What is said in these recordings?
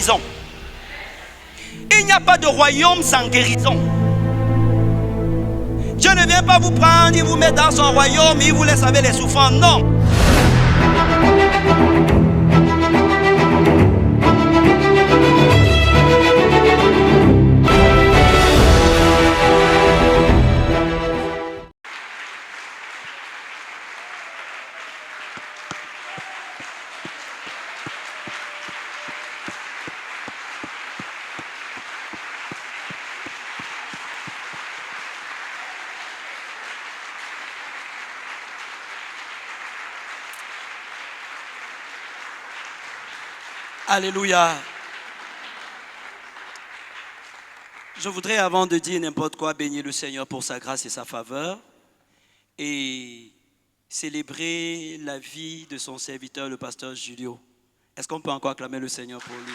guérison. Il n'y a pas de royaume sans guérison. Dieu ne vient pas vous prendre, il vous met dans son royaume, il vous laisse avec les souffrants. Non. Alléluia. Je voudrais, avant de dire n'importe quoi, bénir le Seigneur pour sa grâce et sa faveur et célébrer la vie de son serviteur, le pasteur Julio. Est-ce qu'on peut encore acclamer le Seigneur pour lui?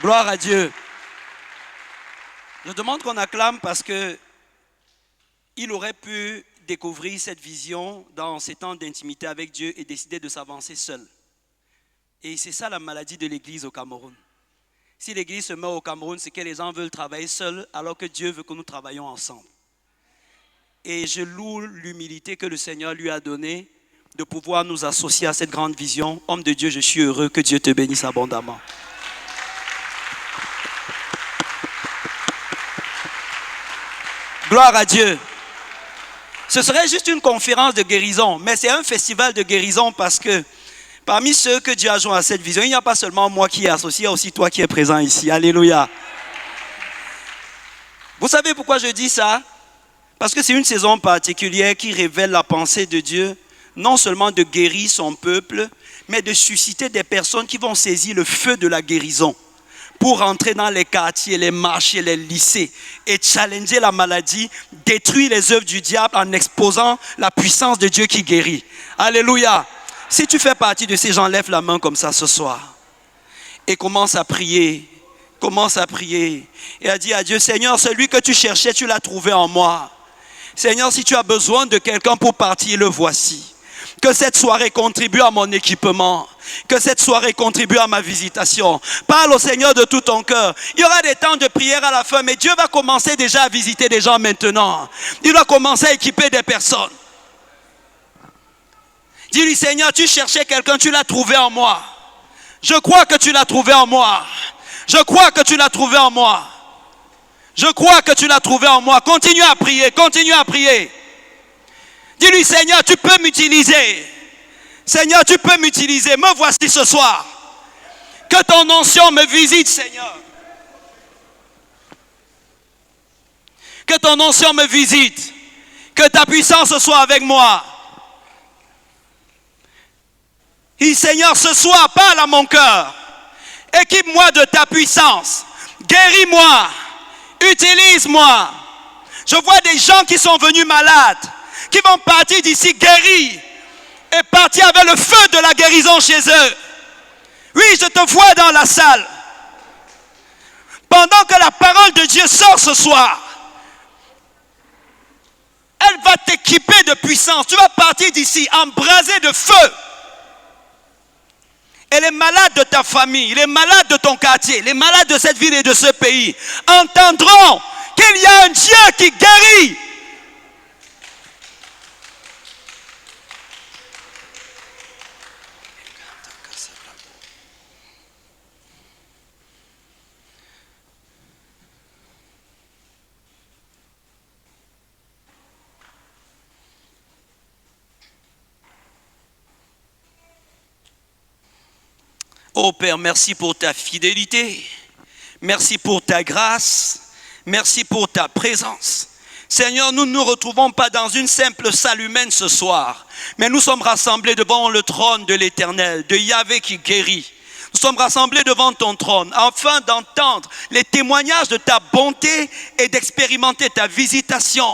Gloire à Dieu. Je demande qu'on acclame parce que il aurait pu découvrir cette vision dans ces temps d'intimité avec Dieu et décider de s'avancer seul. Et c'est ça la maladie de l'église au Cameroun. Si l'église se met au Cameroun, c'est que les gens veulent travailler seuls alors que Dieu veut que nous travaillions ensemble. Et je loue l'humilité que le Seigneur lui a donnée de pouvoir nous associer à cette grande vision. Homme de Dieu, je suis heureux, que Dieu te bénisse abondamment. Gloire à Dieu. Ce serait juste une conférence de guérison, mais c'est un festival de guérison parce que parmi ceux que Dieu a joints à cette vision, il n'y a pas seulement moi qui est associé, il y a aussi toi qui es présent ici. Alléluia. Vous savez pourquoi je dis ça? Parce que c'est une saison particulière qui révèle la pensée de Dieu, non seulement de guérir son peuple, mais de susciter des personnes qui vont saisir le feu de la guérison pour entrer dans les quartiers, les marchés, les lycées et challenger la maladie, détruire les œuvres du diable en exposant la puissance de Dieu qui guérit. Alléluia. Si tu fais partie de ces gens, lève la main comme ça ce soir et commence à prier. Commence à prier et à dire à Dieu, Seigneur, celui que tu cherchais, tu l'as trouvé en moi. Seigneur, si tu as besoin de quelqu'un pour partir, le voici. Que cette soirée contribue à mon équipement. Que cette soirée contribue à ma visitation. Parle au Seigneur de tout ton cœur. Il y aura des temps de prière à la fin, mais Dieu va commencer déjà à visiter des gens maintenant. Il va commencer à équiper des personnes. Dis-lui, Seigneur, tu cherchais quelqu'un, tu l'as trouvé en moi. Je crois que tu l'as trouvé en moi. Je crois que tu l'as trouvé en moi. Je crois que tu l'as trouvé en moi. Continue à prier, continue à prier. Dis-lui, Seigneur, tu peux m'utiliser. Seigneur, tu peux m'utiliser. Me voici ce soir. Que ton onction me visite, Seigneur. Que ton onction me visite. Que ta puissance soit avec moi. Et Seigneur, ce soir, parle à mon cœur. Équipe-moi de ta puissance. Guéris-moi. Utilise-moi. Je vois des gens qui sont venus malades, qui vont partir d'ici guéris et partir avec le feu de la guérison chez eux. Oui, je te vois dans la salle. Pendant que la parole de Dieu sort ce soir, elle va t'équiper de puissance. Tu vas partir d'ici embrasé de feu. Et les malades de ta famille, les malades de ton quartier, les malades de cette ville et de ce pays entendront qu'il y a un Dieu qui guérit. Oh Père, merci pour ta fidélité, merci pour ta grâce, merci pour ta présence. Seigneur, nous ne nous retrouvons pas dans une simple salle humaine ce soir, mais nous sommes rassemblés devant le trône de l'Éternel, de Yahvé qui guérit. Nous sommes rassemblés devant ton trône afin d'entendre les témoignages de ta bonté et d'expérimenter ta visitation.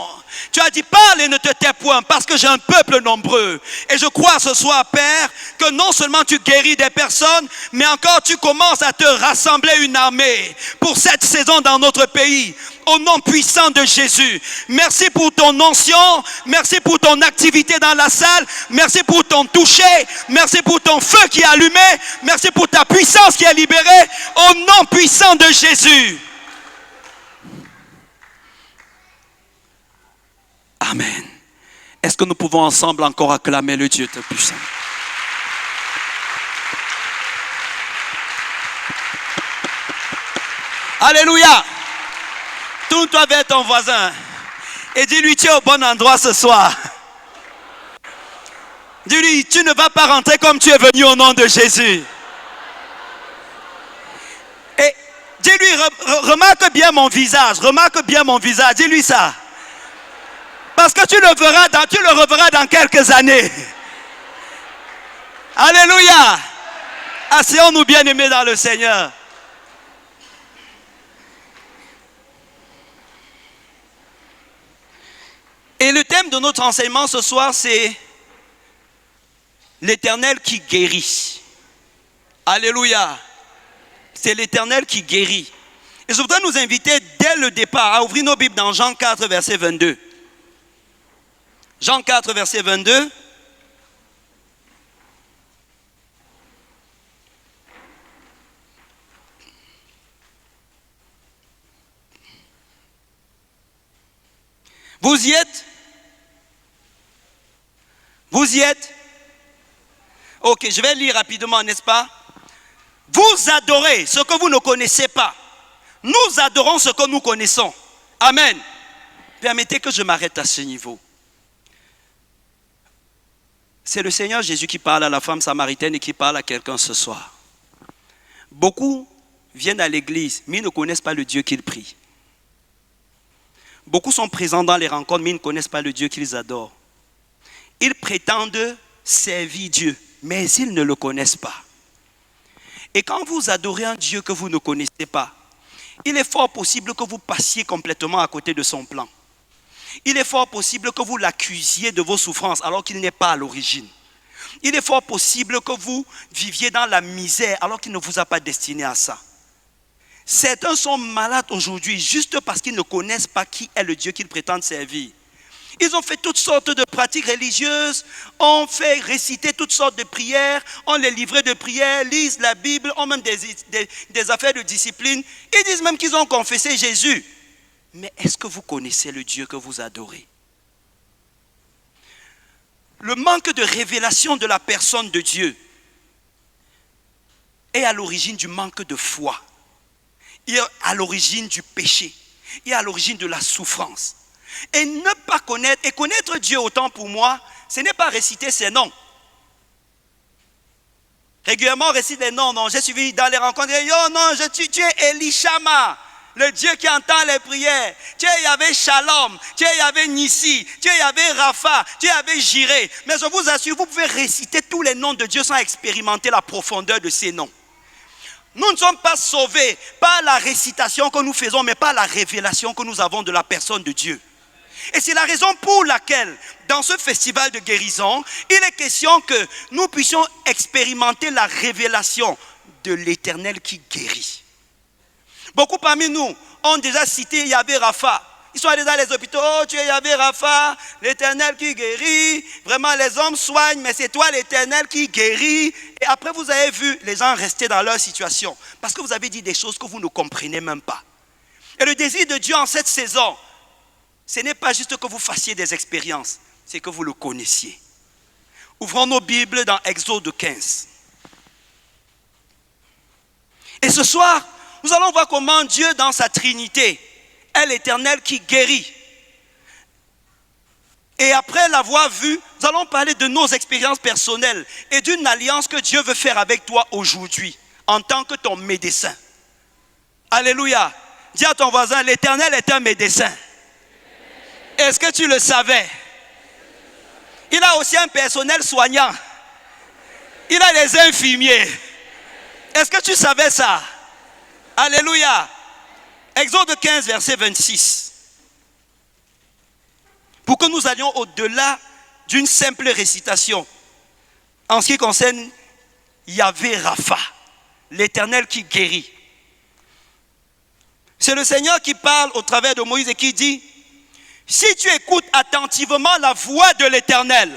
Tu as dit, parle et ne te tais point, parce que j'ai un peuple nombreux. Et je crois ce soir, Père, que non seulement tu guéris des personnes, mais encore tu commences à te rassembler une armée pour cette saison dans notre pays. Au nom puissant de Jésus. Merci pour ton onction. Merci pour ton activité dans la salle. Merci pour ton toucher. Merci pour ton feu qui est allumé. Merci pour ta puissance qui est libérée. Au nom puissant de Jésus. Amen. Est-ce que nous pouvons ensemble encore acclamer le Dieu Tout-Puissant? Alléluia. Tourne-toi vers ton voisin et dis-lui, tu es au bon endroit ce soir. Dis-lui, tu ne vas pas rentrer comme tu es venu au nom de Jésus. Et dis-lui, remarque bien mon visage, remarque bien mon visage, dis-lui ça. Parce que tu le reverras dans quelques années. Alléluia. Asseyons-nous bien-aimés dans le Seigneur. Et le thème de notre enseignement ce soir, c'est l'Éternel qui guérit. Alléluia. C'est l'Éternel qui guérit. Et je voudrais nous inviter dès le départ à ouvrir nos Bibles dans Jean 4, verset 22. Jean 4, verset 22. Vous y êtes? Vous y êtes? Ok, je vais lire rapidement, n'est-ce pas? Vous adorez ce que vous ne connaissez pas. Nous adorons ce que nous connaissons. Amen. Permettez que je m'arrête à ce niveau. C'est le Seigneur Jésus qui parle à la femme samaritaine et qui parle à quelqu'un ce soir. Beaucoup viennent à l'église, mais ils ne connaissent pas le Dieu qu'ils prient. Beaucoup sont présents dans les rencontres, mais ils ne connaissent pas le Dieu qu'ils adorent. Ils prétendent servir Dieu, mais ils ne le connaissent pas. Et quand vous adorez un Dieu que vous ne connaissez pas, il est fort possible que vous passiez complètement à côté de son plan. Il est fort possible que vous l'accusiez de vos souffrances alors qu'il n'est pas à l'origine. Il est fort possible que vous viviez dans la misère alors qu'il ne vous a pas destiné à ça. Certains sont malades aujourd'hui juste parce qu'ils ne connaissent pas qui est le Dieu qu'ils prétendent servir. Ils ont fait toutes sortes de pratiques religieuses, ont fait réciter toutes sortes de prières, ont les livrets de prières, lisent la Bible, ont même des affaires de discipline. Ils disent même qu'ils ont confessé Jésus. Mais est-ce que vous connaissez le Dieu que vous adorez? Le manque de révélation de la personne de Dieu est à l'origine du manque de foi. Il est à l'origine du péché. Il est à l'origine de la souffrance. Et ne pas connaître, et connaître Dieu autant pour moi, ce n'est pas réciter ses noms. Régulièrement on récite les noms. Non, j'ai suivi dans les rencontres. Yo, non, tu es Elishama, le Dieu qui entend les prières. Tu es Yahvé Shalom, tu es Yahvé Nissi, tu es Yahvé Rapha, tu es Yahvé Jireh. Mais je vous assure, vous pouvez réciter tous les noms de Dieu sans expérimenter la profondeur de ces noms. Nous ne sommes pas sauvés par la récitation que nous faisons, mais par la révélation que nous avons de la personne de Dieu. Et c'est la raison pour laquelle, dans ce festival de guérison, il est question que nous puissions expérimenter la révélation de l'Éternel qui guérit. Beaucoup parmi nous ont déjà cité Yahvé Rapha. Ils sont allés dans les hôpitaux. Oh, tu es Yahvé Rapha, l'Éternel qui guérit. Vraiment, les hommes soignent, mais c'est toi l'Éternel qui guérit. Et après, vous avez vu les gens rester dans leur situation. Parce que vous avez dit des choses que vous ne comprenez même pas. Et le désir de Dieu en cette saison, ce n'est pas juste que vous fassiez des expériences, c'est que vous le connaissiez. Ouvrons nos Bibles dans Exode 15. Et ce soir, nous allons voir comment Dieu, dans sa Trinité, est l'Éternel qui guérit. Et après l'avoir vu, nous allons parler de nos expériences personnelles et d'une alliance que Dieu veut faire avec toi aujourd'hui, en tant que ton médecin. Alléluia. Dis à ton voisin, l'Éternel est un médecin. Est-ce que tu le savais? Il a aussi un personnel soignant. Il a les infirmiers. Est-ce que tu savais ça? Alléluia. Exode 15, verset 26. pour que nous allions au-delà d'une simple récitation. En ce qui concerne Yahvé Rapha, l'Éternel qui guérit. C'est le Seigneur qui parle au travers de Moïse et qui dit, si tu écoutes attentivement la voix de l'Éternel,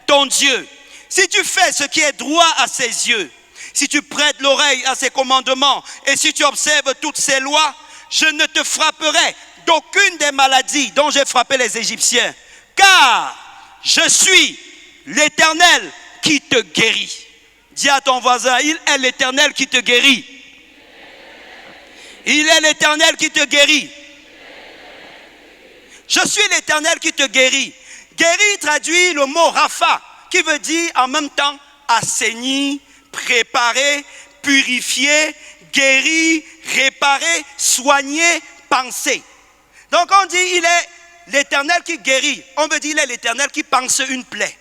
ton Dieu, si tu fais ce qui est droit à ses yeux, si tu prêtes l'oreille à ses commandements et si tu observes toutes ses lois, je ne te frapperai d'aucune des maladies dont j'ai frappé les Égyptiens, car je suis l'Éternel qui te guérit. Dis à ton voisin, il est l'Éternel qui te guérit. Il est l'Éternel qui te guérit. Je suis l'Éternel qui te guérit. Guéri traduit le mot Rapha, qui veut dire en même temps assainir, préparer, purifier, guérir, réparer, soigner, penser. Donc on dit il est l'Éternel qui guérit. On veut dire il est l'Éternel qui pense une plaie.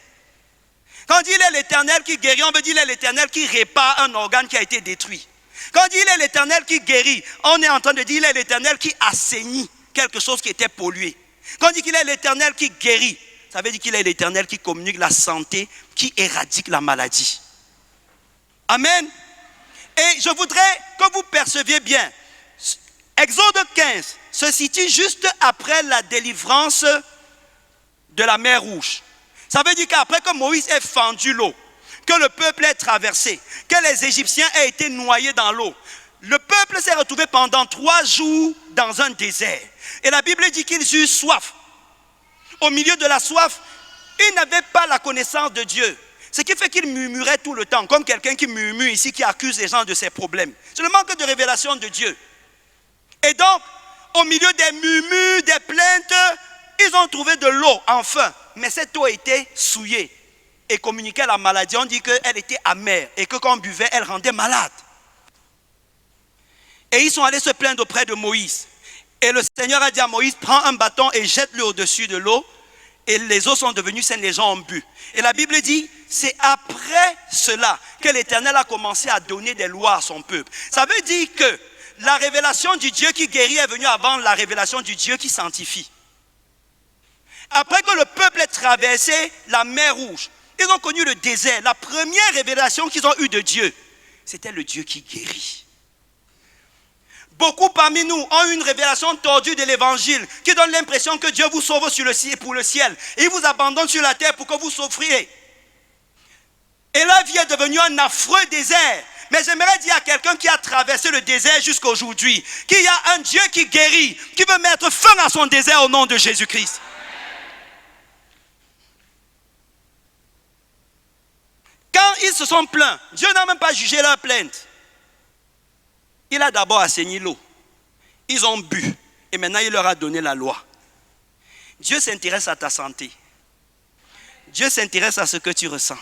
Quand on dit il est l'Éternel qui guérit, on veut dire il est l'Éternel qui répare un organe qui a été détruit. Quand on dit il est l'Éternel qui guérit, on est en train de dire il est l'Éternel qui assainit quelque chose qui était pollué. Quand on dit qu'il est l'Éternel qui guérit, ça veut dire qu'il est l'Éternel qui communique la santé, qui éradique la maladie. Amen. Et je voudrais que vous perceviez bien, Exode 15 se situe juste après la délivrance de la mer Rouge. Ça veut dire qu'après que Moïse ait fendu l'eau, que le peuple ait traversé, que les Égyptiens aient été noyés dans l'eau, le peuple s'est retrouvé pendant 3 jours dans un désert. Et la Bible dit qu'ils eurent soif. Au milieu de la soif, ils n'avaient pas la connaissance de Dieu. Ce qui fait qu'ils murmuraient tout le temps, comme quelqu'un qui murmure ici, qui accuse les gens de ses problèmes. C'est le manque de révélation de Dieu. Et donc, au milieu des murmures, des plaintes, ils ont trouvé de l'eau, enfin. Mais cette eau était souillée et communiquait la maladie. On dit qu'elle était amère et que quand on buvait, elle rendait malade. Et ils sont allés se plaindre auprès de Moïse. Et le Seigneur a dit à Moïse, prends un bâton et jette-le au-dessus de l'eau. Et les eaux sont devenues saines, les gens ont bu. Et la Bible dit, c'est après cela que l'Éternel a commencé à donner des lois à son peuple. Ça veut dire que la révélation du Dieu qui guérit est venue avant la révélation du Dieu qui sanctifie. Après que le peuple ait traversé la mer Rouge, ils ont connu le désert. La première révélation qu'ils ont eue de Dieu, c'était le Dieu qui guérit. Beaucoup parmi nous ont une révélation tordue de l'évangile qui donne l'impression que Dieu vous sauve sur le ciel, pour le ciel et il vous abandonne sur la terre pour que vous souffriez. Et la vie est devenue un affreux désert. Mais j'aimerais dire à quelqu'un qui a traversé le désert jusqu'à aujourd'hui qu'il y a un Dieu qui guérit, qui veut mettre fin à son désert au nom de Jésus-Christ. Quand ils se sont plaints, Dieu n'a même pas jugé leur plainte. Il a d'abord assaini l'eau. Ils ont bu. Et maintenant, il leur a donné la loi. Dieu s'intéresse à ta santé. Dieu s'intéresse à ce que tu ressens.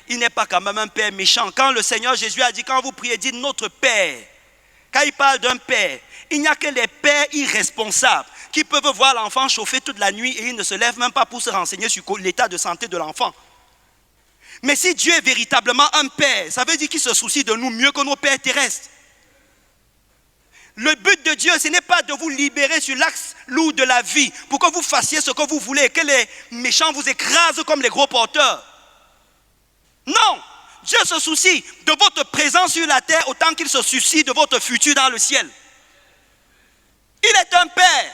Il n'est pas quand même un père méchant. Quand le Seigneur Jésus a dit, quand vous priez, dites notre Père. Quand il parle d'un père, il n'y a que les pères irresponsables qui peuvent voir l'enfant chauffer toute la nuit et ils ne se lèvent même pas pour se renseigner sur l'état de santé de l'enfant. Mais si Dieu est véritablement un père, ça veut dire qu'il se soucie de nous mieux que nos pères terrestres. Le but de Dieu, ce n'est pas de vous libérer sur l'axe lourd de la vie pour que vous fassiez ce que vous voulez et que les méchants vous écrasent comme les gros porteurs. Non, Dieu se soucie de votre présence sur la terre autant qu'il se soucie de votre futur dans le ciel. Il est un père.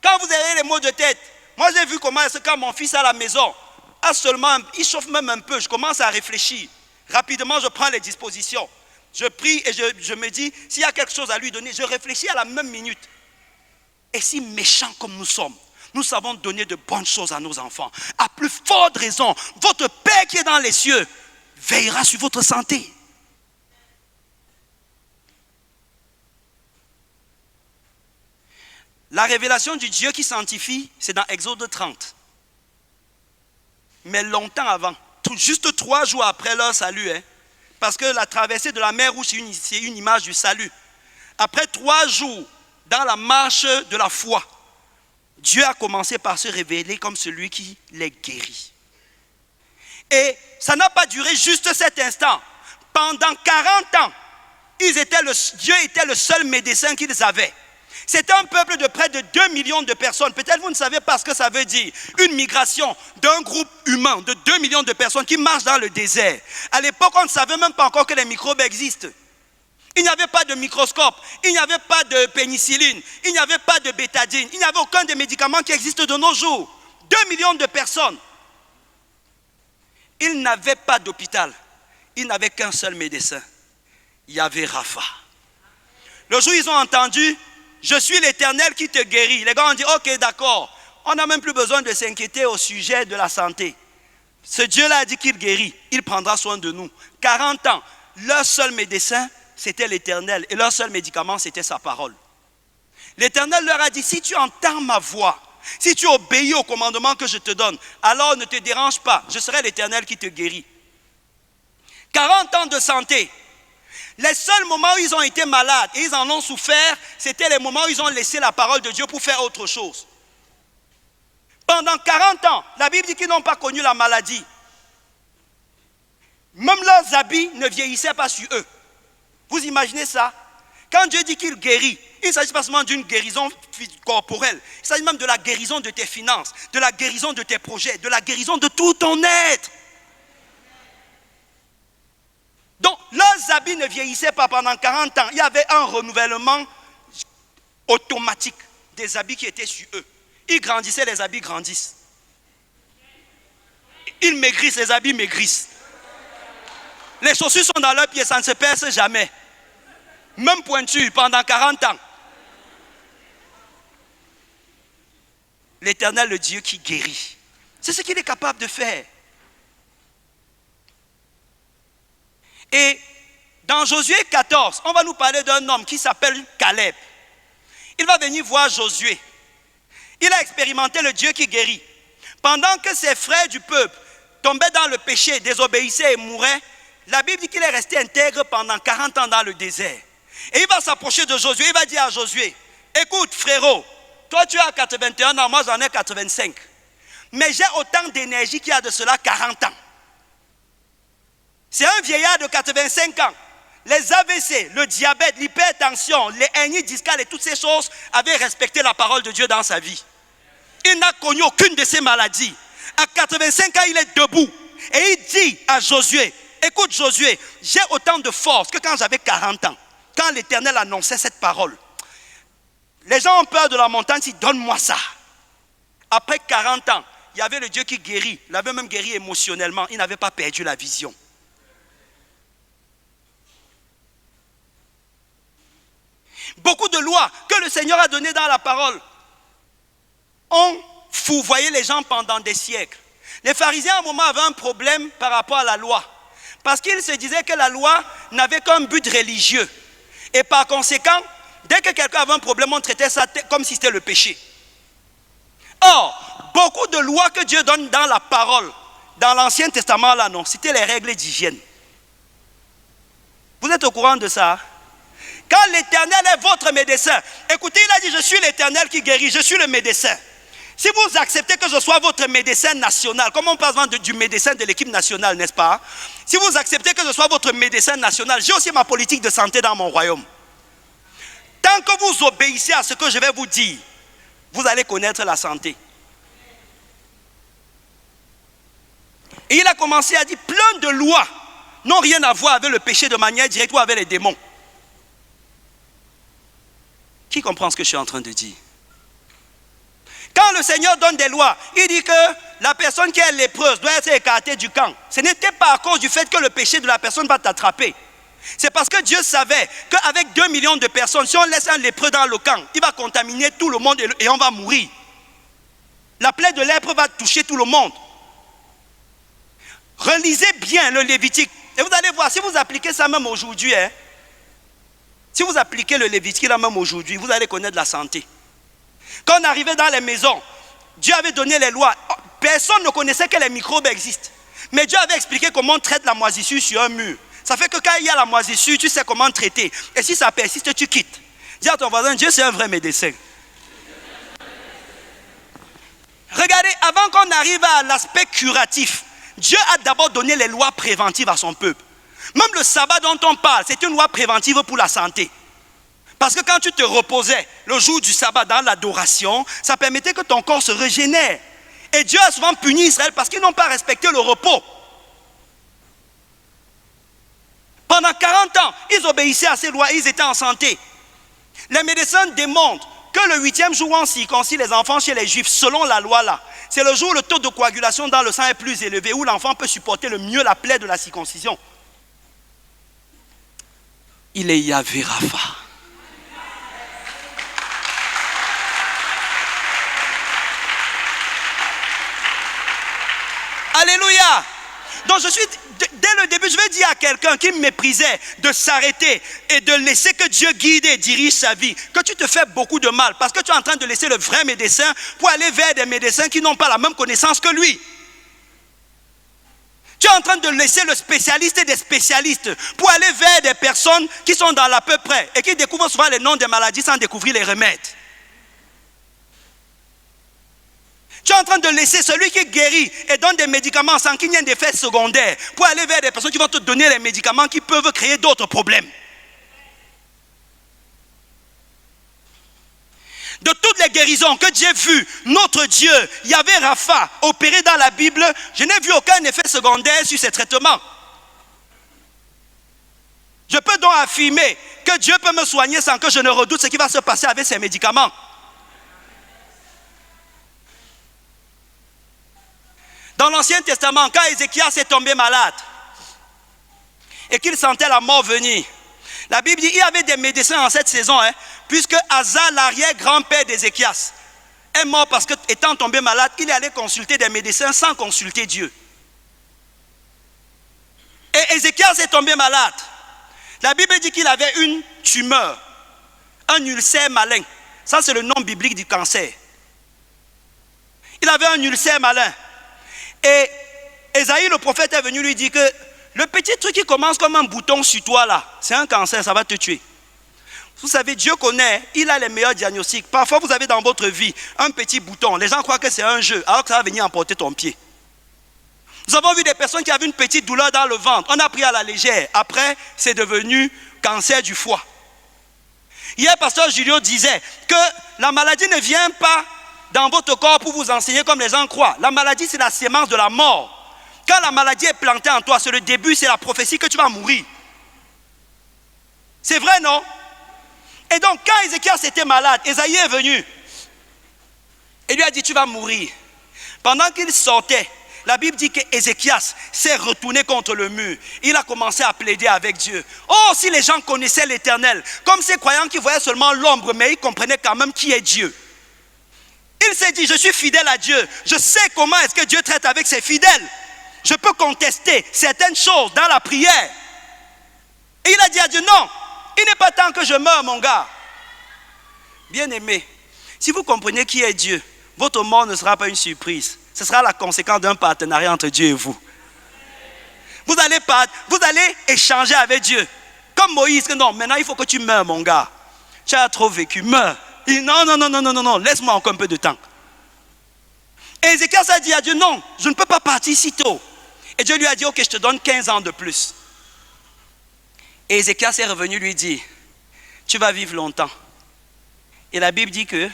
Quand vous avez les maux de tête, moi j'ai vu comment est-ce quand mon fils à la maison, il chauffe même un peu, je commence à réfléchir. Rapidement, je prends les dispositions. Je prie et je me dis, s'il y a quelque chose à lui donner, je réfléchis à la même minute. Et si méchants comme nous sommes, nous savons donner de bonnes choses à nos enfants. À plus forte raison, votre Père qui est dans les cieux veillera sur votre santé. La révélation du Dieu qui sanctifie, c'est dans Exode 30. Mais longtemps avant, juste 3 jours après leur salut, parce que la traversée de la mer Rouge, c'est une image du salut. Après 3 jours, dans la marche de la foi, Dieu a commencé par se révéler comme celui qui les guérit. Et ça n'a pas duré juste cet instant. Pendant 40 ans, Dieu était le seul médecin qu'ils avaient. C'était un peuple de près de 2 millions de personnes. Peut-être vous ne savez pas ce que ça veut dire. Une migration d'un groupe humain de 2 millions de personnes qui marchent dans le désert. À l'époque, on ne savait même pas encore que les microbes existent. Il n'y avait pas de microscope, il n'y avait pas de pénicilline, il n'y avait pas de bétadine, il n'y avait aucun des médicaments qui existent de nos jours. 2 millions de personnes. Ils n'avaient pas d'hôpital. Ils n'avaient qu'un seul médecin. Il y avait Rapha. Le jour où ils ont entendu, je suis l'Éternel qui te guérit. Les gars ont dit, ok, d'accord. On n'a même plus besoin de s'inquiéter au sujet de la santé. Ce Dieu-là a dit qu'il guérit. Il prendra soin de nous. 40 ans, leur seul médecin, c'était l'Éternel. Et leur seul médicament, c'était sa parole. L'Éternel leur a dit, si tu entends ma voix, si tu obéis au commandement que je te donne, alors ne te dérange pas. Je serai l'Éternel qui te guérit. 40 ans de santé. Les seuls moments où ils ont été malades et ils en ont souffert, c'était les moments où ils ont laissé la parole de Dieu pour faire autre chose. Pendant 40 ans, la Bible dit qu'ils n'ont pas connu la maladie. Même leurs habits ne vieillissaient pas sur eux. Vous imaginez ça? Quand Dieu dit qu'il guérit, il ne s'agit pas seulement d'une guérison corporelle. Il s'agit même de la guérison de tes finances, de la guérison de tes projets, de la guérison de tout ton être. Donc, leurs habits ne vieillissaient pas pendant 40 ans. Il y avait un renouvellement automatique des habits qui étaient sur eux. Ils grandissaient, les habits grandissent. Ils maigrissent, les habits maigrissent. Les chaussures sont dans leurs pieds, ça ne se perce jamais. Même pointure pendant 40 ans. L'Éternel, le Dieu qui guérit. C'est ce qu'il est capable de faire. Et dans Josué 14, on va nous parler d'un homme qui s'appelle Caleb. Il va venir voir Josué. Il a expérimenté le Dieu qui guérit. Pendant que ses frères du peuple tombaient dans le péché, désobéissaient et mouraient, la Bible dit qu'il est resté intègre pendant 40 ans dans le désert. Et il va s'approcher de Josué, il va dire à Josué, écoute frérot, toi tu as 81 ans, moi j'en ai 85. Mais j'ai autant d'énergie qu'il y a de cela 40 ans. C'est un vieillard de 85 ans. Les AVC, le diabète, l'hypertension, les hernies discales et toutes ces choses avaient respecté la parole de Dieu dans sa vie. Il n'a connu aucune de ces maladies. À 85 ans, il est debout. Et il dit à Josué, écoute Josué, j'ai autant de force que quand j'avais 40 ans. Quand l'Éternel annonçait cette parole. Les gens ont peur de la montagne, ils disent donne-moi ça. Après 40 ans, il y avait le Dieu qui guérit. Il avait même guéri émotionnellement. Il n'avait pas perdu la vision. Beaucoup de lois que le Seigneur a données dans la parole ont fourvoyé les gens pendant des siècles. Les pharisiens à un moment avaient un problème par rapport à la loi. Parce qu'ils se disaient que la loi n'avait qu'un but religieux. Et par conséquent, dès que quelqu'un avait un problème, on traitait ça comme si c'était le péché. Or, beaucoup de lois que Dieu donne dans la parole, dans l'Ancien Testament, là non, c'était les règles d'hygiène. Vous êtes au courant de ça? Quand l'Éternel est votre médecin, écoutez, il a dit, je suis l'Éternel qui guérit, je suis le médecin. Si vous acceptez que je sois votre médecin national, comme on parle du médecin de l'équipe nationale, n'est-ce pas? Si vous acceptez que je sois votre médecin national, j'ai aussi ma politique de santé dans mon royaume. Tant que vous obéissez à ce que je vais vous dire, vous allez connaître la santé. Et il a commencé à dire, plein de lois n'ont rien à voir avec le péché de manière directe ou avec les démons. Qui comprend ce que je suis en train de dire? Quand le Seigneur donne des lois, il dit que la personne qui est lépreuse doit être écartée du camp. Ce n'était pas à cause du fait que le péché de la personne va t'attraper. C'est parce que Dieu savait qu'avec 2 millions de personnes, si on laisse un lépreux dans le camp, il va contaminer tout le monde et on va mourir. La plaie de lèpre va toucher tout le monde. Relisez bien le Lévitique. Et vous allez voir, si vous appliquez ça même aujourd'hui, si vous appliquez le Lévitique là même aujourd'hui, vous allez connaître la santé. Quand on arrivait dans les maisons, Dieu avait donné les lois. Personne ne connaissait que les microbes existent. Mais Dieu avait expliqué comment on traite la moisissure sur un mur. Ça fait que quand il y a la moisissure, tu sais comment traiter. Et si ça persiste, tu quittes. Dis à ton voisin, Dieu c'est un vrai médecin. Regardez, avant qu'on arrive à l'aspect curatif, Dieu a d'abord donné les lois préventives à son peuple. Même le sabbat dont on parle, c'est une loi préventive pour la santé. Parce que quand tu te reposais le jour du sabbat dans l'adoration, ça permettait que ton corps se régénère. Et Dieu a souvent puni Israël parce qu'ils n'ont pas respecté le repos. Pendant 40 ans, ils obéissaient à ces lois, ils étaient en santé. Les médecins démontrent que le 8e jour où on circoncis les enfants chez les Juifs, selon la loi là, c'est le jour où le taux de coagulation dans le sang est plus élevé, où l'enfant peut supporter le mieux la plaie de la circoncision. Il est Yahvé Rapha. Alléluia. Donc dès le début, je vais dire à quelqu'un qui me méprisait de s'arrêter et de laisser que Dieu guide et dirige sa vie, que tu te fais beaucoup de mal parce que tu es en train de laisser le vrai médecin pour aller vers des médecins qui n'ont pas la même connaissance que lui. Tu es en train de laisser le spécialiste et des spécialistes pour aller vers des personnes qui sont dans l'à peu près et qui découvrent souvent les noms des maladies sans découvrir les remèdes. Tu es en train de laisser celui qui guérit et donne des médicaments sans qu'il n'y ait d'effets secondaires pour aller vers des personnes qui vont te donner les médicaments qui peuvent créer d'autres problèmes. De toutes les guérisons que Dieu a vues, notre Dieu, Yahvé Rapha, opéré dans la Bible, je n'ai vu aucun effet secondaire sur ces traitements. Je peux donc affirmer que Dieu peut me soigner sans que je ne redoute ce qui va se passer avec ces médicaments. Dans l'Ancien Testament, quand Ézéchias est tombé malade et qu'il sentait la mort venir, la Bible dit qu'il y avait des médecins en cette saison, puisque Asa, l'arrière-grand-père d'Ézéchias, est mort parce qu'étant tombé malade, il est allé consulter des médecins sans consulter Dieu. Et Ézéchias est tombé malade. La Bible dit qu'il avait une tumeur, un ulcère malin. Ça, c'est le nom biblique du cancer. Il avait un ulcère malin. Et Esaïe, le prophète, est venu lui dire que le petit truc qui commence comme un bouton sur toi là, c'est un cancer, ça va te tuer. Vous savez, Dieu connaît, il a les meilleurs diagnostics. Parfois, vous avez dans votre vie un petit bouton. Les gens croient que c'est un jeu, alors que ça va venir emporter ton pied. Nous avons vu des personnes qui avaient une petite douleur dans le ventre. On a pris à la légère. Après, c'est devenu cancer du foie. Hier, pasteur Julio disait que la maladie ne vient pas dans votre corps pour vous enseigner comme les gens croient. La maladie, c'est la sémence de la mort. Quand la maladie est plantée en toi, c'est le début, c'est la prophétie que tu vas mourir. C'est vrai, non? Et donc, quand Ézéchias était malade, Esaïe est venu et lui a dit, tu vas mourir. Pendant qu'il sortait, la Bible dit qu'Ézéchias s'est retourné contre le mur. Il a commencé à plaider avec Dieu. Oh, si les gens connaissaient l'Éternel, comme ces croyants qui voyaient seulement l'ombre, mais ils comprenaient quand même qui est Dieu. Il s'est dit, je suis fidèle à Dieu. Je sais comment est-ce que Dieu traite avec ses fidèles. Je peux contester certaines choses dans la prière. Et il a dit à Dieu, non, il n'est pas temps que je meure, mon gars. Bien-aimé, si vous comprenez qui est Dieu, votre mort ne sera pas une surprise. Ce sera la conséquence d'un partenariat entre Dieu et vous. Vous allez échanger avec Dieu. Comme Moïse, que non, maintenant il faut que tu meurs, mon gars. Tu as trop vécu, meurs. Il dit, non, laisse-moi encore un peu de temps. Et Ézéchias a dit à Dieu, non, je ne peux pas partir si tôt. Et Dieu lui a dit, ok, je te donne 15 ans de plus. Et Ézéchias est revenu lui dire, tu vas vivre longtemps. Et la Bible dit que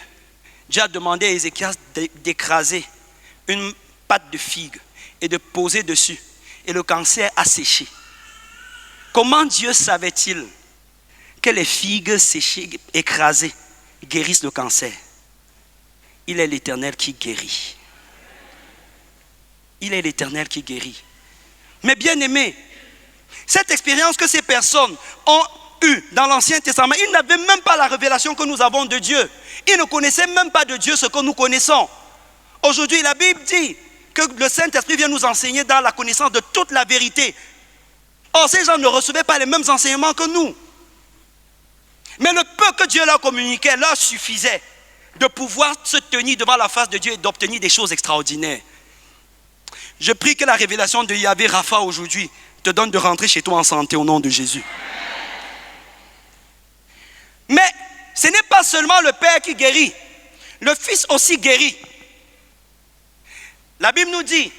Dieu a demandé à Ézéchias d'écraser une pâte de figue et de poser dessus. Et le cancer a séché. Comment Dieu savait-il que les figues séchées, écrasées, guérissent le cancer? Il est l'Éternel qui guérit. Il est l'Éternel qui guérit. Mais bien aimé, cette expérience que ces personnes ont eue dans l'Ancien Testament, ils n'avaient même pas la révélation que nous avons de Dieu. Ils ne connaissaient même pas de Dieu ce que nous connaissons. Aujourd'hui, la Bible dit que le Saint-Esprit vient nous enseigner dans la connaissance de toute la vérité. Or, ces gens ne recevaient pas les mêmes enseignements que nous. Mais le peu que Dieu leur communiquait leur suffisait de pouvoir se tenir devant la face de Dieu et d'obtenir des choses extraordinaires. Je prie que la révélation de Yahvé Rapha aujourd'hui te donne de rentrer chez toi en santé au nom de Jésus. Mais ce n'est pas seulement le Père qui guérit, le Fils aussi guérit. La Bible nous dit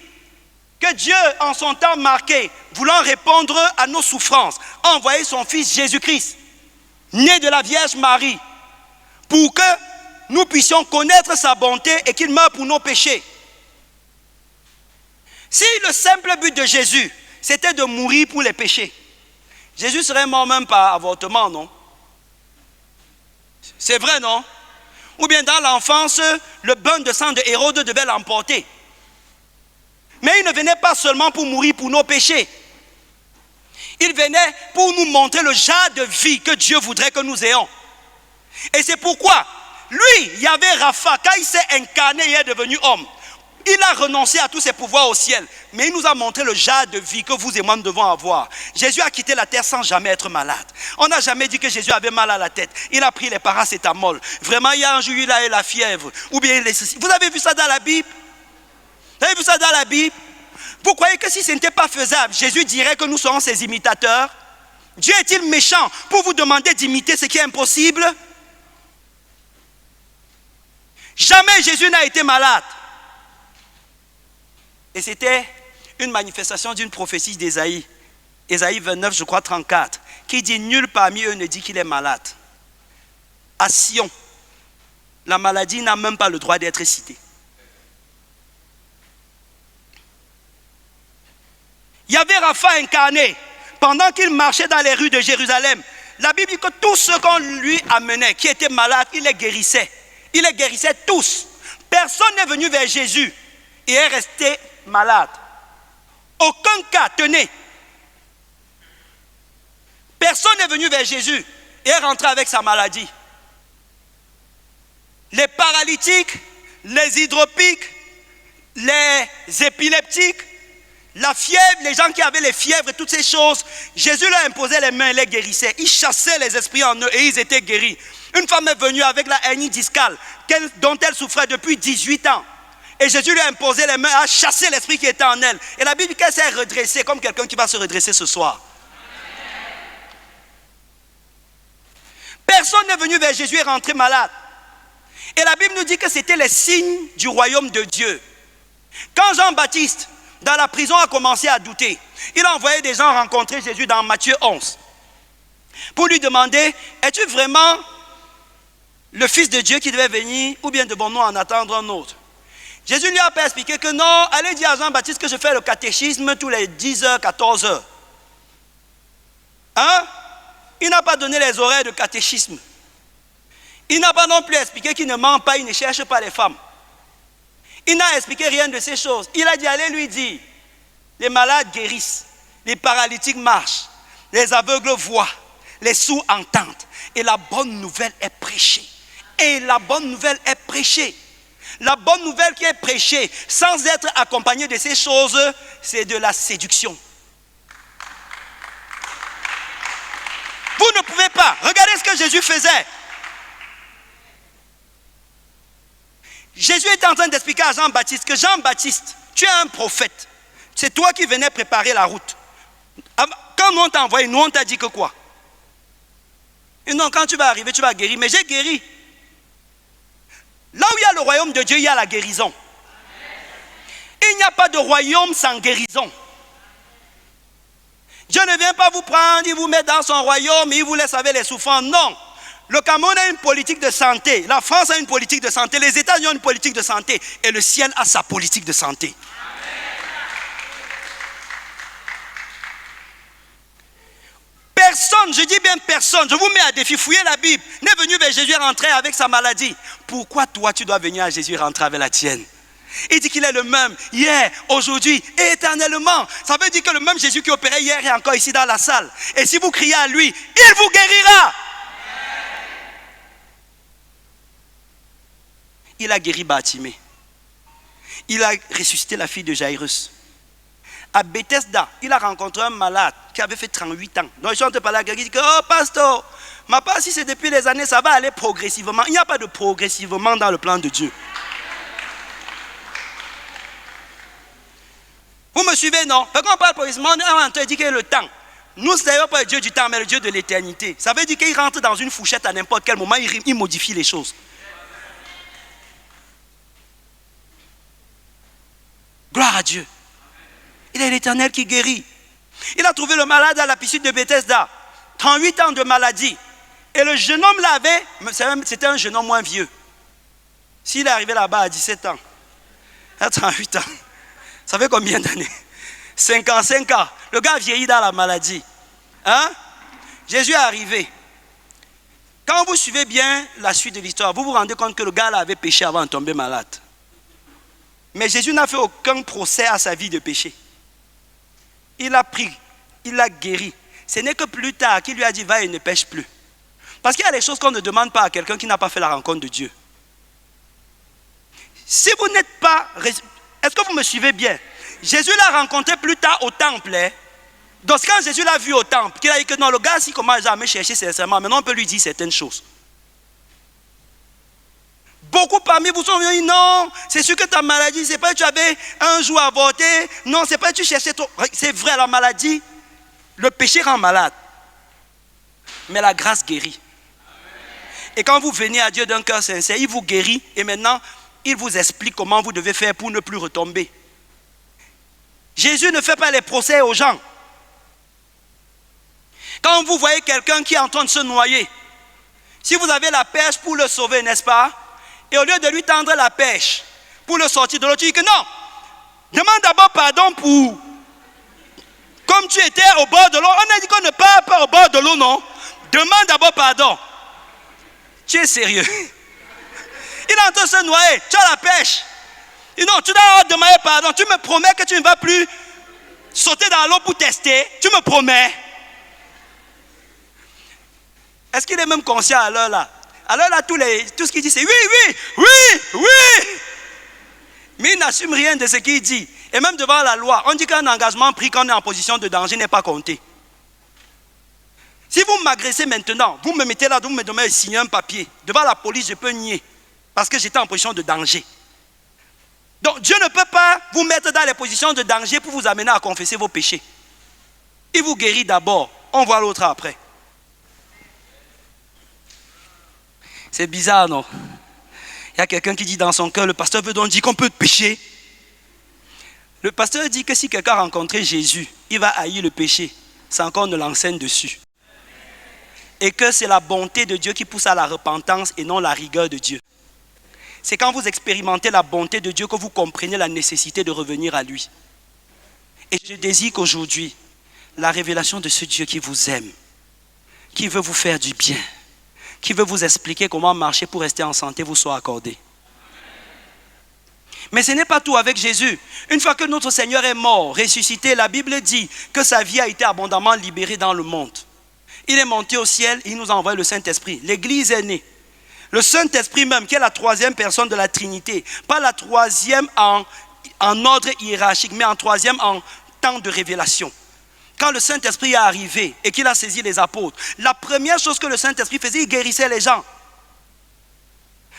que Dieu, en son temps marqué, voulant répondre à nos souffrances, a envoyé son Fils Jésus-Christ. né de la Vierge Marie, pour que nous puissions connaître sa bonté et qu'il meure pour nos péchés. Si le simple but de Jésus, c'était de mourir pour les péchés, Jésus serait mort même par avortement, non? C'est vrai, non? Ou bien dans l'enfance, le bain de sang de Hérode devait l'emporter. Mais il ne venait pas seulement pour mourir pour nos péchés. Il venait pour nous montrer le genre de vie que Dieu voudrait que nous ayons. Et c'est pourquoi, lui, Yahvé Rapha, quand il s'est incarné et est devenu homme, il a renoncé à tous ses pouvoirs au ciel. Mais il nous a montré le genre de vie que vous et moi nous devons avoir. Jésus a quitté la terre sans jamais être malade. On n'a jamais dit que Jésus avait mal à la tête. Il a pris les paracétamol. Vraiment, il y a un jour, il a eu la fièvre. Ou bien, vous avez vu ça dans la Bible? Vous avez vu ça dans la Bible? Vous croyez que si ce n'était pas faisable, Jésus dirait que nous serons ses imitateurs? Dieu est-il méchant pour vous demander d'imiter ce qui est impossible? Jamais Jésus n'a été malade. Et c'était une manifestation d'une prophétie d'Ésaïe. Ésaïe 29, je crois 34, qui dit: nul parmi eux ne dit qu'il est malade. À Sion, la maladie n'a même pas le droit d'être citée. Yahvé Rapha incarné, pendant qu'il marchait dans les rues de Jérusalem, la Bible dit que tous ceux qu'on lui amenait, qui étaient malades, il les guérissait. Il les guérissait tous. Personne n'est venu vers Jésus et est resté malade. Aucun cas, tenez. Personne n'est venu vers Jésus et est rentré avec sa maladie. Les paralytiques, les hydropiques, les épileptiques, la fièvre, les gens qui avaient les fièvres et toutes ces choses, Jésus leur imposait les mains et les guérissait. Il chassait les esprits en eux et ils étaient guéris. Une femme est venue avec la hernie discale dont elle souffrait depuis 18 ans. Et Jésus lui a imposé les mains, a chassé l'esprit qui était en elle. Et la Bible dit qu'elle s'est redressée comme quelqu'un qui va se redresser ce soir. Personne n'est venu vers Jésus et rentré malade. Et la Bible nous dit que c'était les signes du royaume de Dieu. Quand Jean-Baptiste, dans la prison, a commencé à douter, il a envoyé des gens rencontrer Jésus dans Matthieu 11 pour lui demander: es-tu vraiment le Fils de Dieu qui devait venir, ou bien devons-nous en attendre un autre? Jésus lui a pas expliqué que non, allez dire à Jean-Baptiste que je fais le catéchisme tous les 10h, 14h. Hein? Il n'a pas donné les horaires de catéchisme. Il n'a pas non plus expliqué qu'il ne ment pas, il ne cherche pas les femmes. Il n'a expliqué rien de ces choses. Il a dit: allez lui dire, les malades guérissent, les paralytiques marchent, les aveugles voient, les sourds entendent. Et la bonne nouvelle est prêchée. Et la bonne nouvelle est prêchée. La bonne nouvelle qui est prêchée sans être accompagnée de ces choses, c'est de la séduction. Vous ne pouvez pas. Regardez ce que Jésus faisait. Jésus était en train d'expliquer à Jean-Baptiste que Jean-Baptiste, tu es un prophète. C'est toi qui venais préparer la route. Quand nous on t'a envoyé, nous on t'a dit que quoi? Et non, quand tu vas arriver, tu vas guérir. Mais j'ai guéri. Là où il y a le royaume de Dieu, il y a la guérison. Il n'y a pas de royaume sans guérison. Dieu ne vient pas vous prendre, il vous met dans son royaume et il vous laisse avec les souffrants. Non. Le Cameroun a une politique de santé. La France a une politique de santé. Les États-Unis ont une politique de santé. Et le ciel a sa politique de santé. Personne, je dis bien personne, je vous mets à défi, fouillez la Bible, n'est venu vers Jésus rentrer avec sa maladie. Pourquoi toi tu dois venir à Jésus rentrer avec la tienne? Il dit qu'il est le même hier, aujourd'hui et éternellement. Ça veut dire que le même Jésus qui opérait hier est encore ici dans la salle. Et si vous criez à lui, il vous guérira. Il a guéri Bartimée. Il a ressuscité la fille de Jairus. À Bethesda, il a rencontré un malade qui avait fait 38 ans. Donc, ils sont en train de parler à quelqu'un, il dit que, oh, pasteur, ma part, si c'est depuis les années, ça va aller progressivement. Il n'y a pas de progressivement dans le plan de Dieu. Vous me suivez, non? Quand on parle progressivement, on est en train de dire qu'il y a le temps. Nous, ce n'est pas le Dieu du temps, mais le Dieu de l'éternité. Ça veut dire qu'il rentre dans une fourchette à n'importe quel moment, il modifie les choses. Gloire à Dieu. Il est l'Éternel qui guérit. Il a trouvé le malade à la piscine de Bethesda. 38 ans de maladie. Et le jeune homme là c'était un jeune homme moins vieux. S'il est arrivé là-bas à 17 ans, à 38 ans, ça fait combien d'années? 55 ans. Le gars vieillit dans la maladie. Hein? Jésus est arrivé. Quand vous suivez bien la suite de l'histoire, vous vous rendez compte que le gars là avait péché avant de tomber malade. Mais Jésus n'a fait aucun procès à sa vie de péché. Il l'a pris, il l'a guéri. Ce n'est que plus tard qu'il lui a dit, va et ne pêche plus. Parce qu'il y a des choses qu'on ne demande pas à quelqu'un qui n'a pas fait la rencontre de Dieu. Si vous n'êtes pas... Est-ce que vous me suivez bien? Jésus l'a rencontré plus tard au temple. Donc quand Jésus l'a vu au temple, qu'il a dit que non, le gars, s'il commence à me chercher sincèrement, maintenant on peut lui dire certaines choses. Beaucoup parmi vous sont venus, non, c'est sûr que ta maladie, c'est pas que tu avais un jour avorté, non, c'est pas que tu cherchais trop. C'est vrai, la maladie, le péché rend malade. Mais la grâce guérit. Et quand vous venez à Dieu d'un cœur sincère, il vous guérit et maintenant, il vous explique comment vous devez faire pour ne plus retomber. Jésus ne fait pas les procès aux gens. Quand vous voyez quelqu'un qui est en train de se noyer, si vous avez la pêche pour le sauver, n'est-ce pas? Et au lieu de lui tendre la pêche pour le sortir de l'eau, tu dis que non, demande d'abord pardon pour... Comme tu étais au bord de l'eau, on a dit qu'on ne part pas au bord de l'eau, non? Demande d'abord pardon. Tu es sérieux? Il est en train de se noyer, tu as la pêche. Et non, tu dois demander pardon. Tu me promets que tu ne vas plus sauter dans l'eau pour tester. Tu me promets. Est-ce qu'il est même conscient à l'heure là? À l'heure là, tout ce qu'il dit c'est oui. Mais il n'assume rien de ce qu'il dit. Et même devant la loi, on dit qu'un engagement pris quand on est en position de danger n'est pas compté. Si vous m'agressez maintenant, vous me mettez là, vous me demandez de signer un papier. Devant la police, je peux nier. Parce que j'étais en position de danger. Donc Dieu ne peut pas vous mettre dans les positions de danger pour vous amener à confesser vos péchés. Il vous guérit d'abord, on voit l'autre après. C'est bizarre, non? Il y a quelqu'un qui dit dans son cœur, le pasteur veut donc dire qu'on peut pécher. Le pasteur dit que si quelqu'un a rencontré Jésus, il va haïr le péché sans qu'on ne l'enseigne dessus. Et que c'est la bonté de Dieu qui pousse à la repentance et non la rigueur de Dieu. C'est quand vous expérimentez la bonté de Dieu que vous comprenez la nécessité de revenir à lui. Et je désire qu'aujourd'hui, la révélation de ce Dieu qui vous aime, qui veut vous faire du bien, qui veut vous expliquer comment marcher pour rester en santé, vous soit accordée. Mais ce n'est pas tout avec Jésus. Une fois que notre Seigneur est mort, ressuscité, la Bible dit que sa vie a été abondamment libérée dans le monde. Il est monté au ciel, il nous a envoyé le Saint-Esprit. L'Église est née. Le Saint-Esprit même, qui est la troisième personne de la Trinité, pas la troisième en ordre hiérarchique, mais en troisième en temps de révélation. Quand le Saint-Esprit est arrivé et qu'il a saisi les apôtres, la première chose que le Saint-Esprit faisait, il guérissait les gens.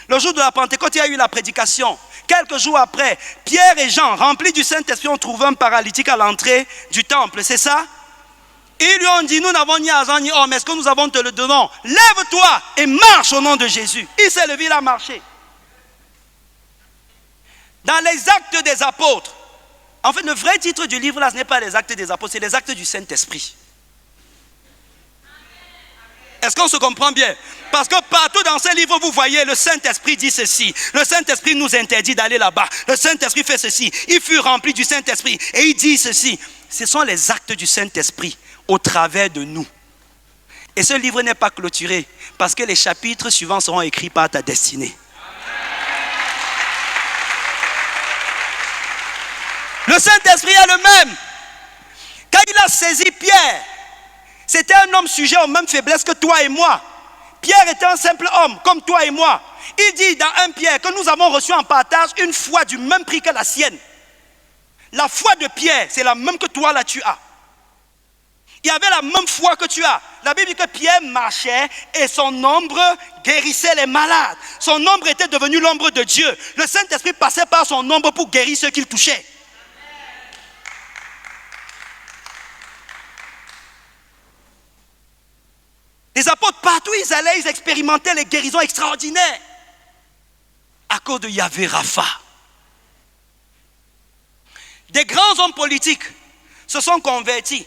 Le jour de la Pentecôte, il y a eu la prédication. Quelques jours après, Pierre et Jean, remplis du Saint-Esprit, ont trouvé un paralytique à l'entrée du temple, c'est ça? Ils lui ont dit, nous n'avons ni argent ni or, mais est-ce que nous avons te le donnons? Lève-toi et marche au nom de Jésus. Il s'est levé, il a marché. Dans les actes des apôtres, en fait, le vrai titre du livre là, ce n'est pas les actes des apôtres, c'est les actes du Saint-Esprit. Est-ce qu'on se comprend bien? Parce que partout dans ce livre, vous voyez, le Saint-Esprit dit ceci. Le Saint-Esprit nous interdit d'aller là-bas. Le Saint-Esprit fait ceci. Il fut rempli du Saint-Esprit et il dit ceci. Ce sont les actes du Saint-Esprit au travers de nous. Et ce livre n'est pas clôturé parce que les chapitres suivants seront écrits par ta destinée. Le Saint-Esprit est le même. Quand il a saisi Pierre, c'était un homme sujet aux mêmes faiblesses que toi et moi. Pierre était un simple homme comme toi et moi. Il dit dans 1 Pierre que nous avons reçu en partage une foi du même prix que la sienne. La foi de Pierre, c'est la même que toi là tu as. Il avait la même foi que tu as. La Bible dit que Pierre marchait et son ombre guérissait les malades. Son ombre était devenue l'ombre de Dieu. Le Saint-Esprit passait par son ombre pour guérir ceux qu'il touchait. Les apôtres, partout où ils allaient, ils expérimentaient les guérisons extraordinaires. À cause de Yahvé Rapha. Des grands hommes politiques se sont convertis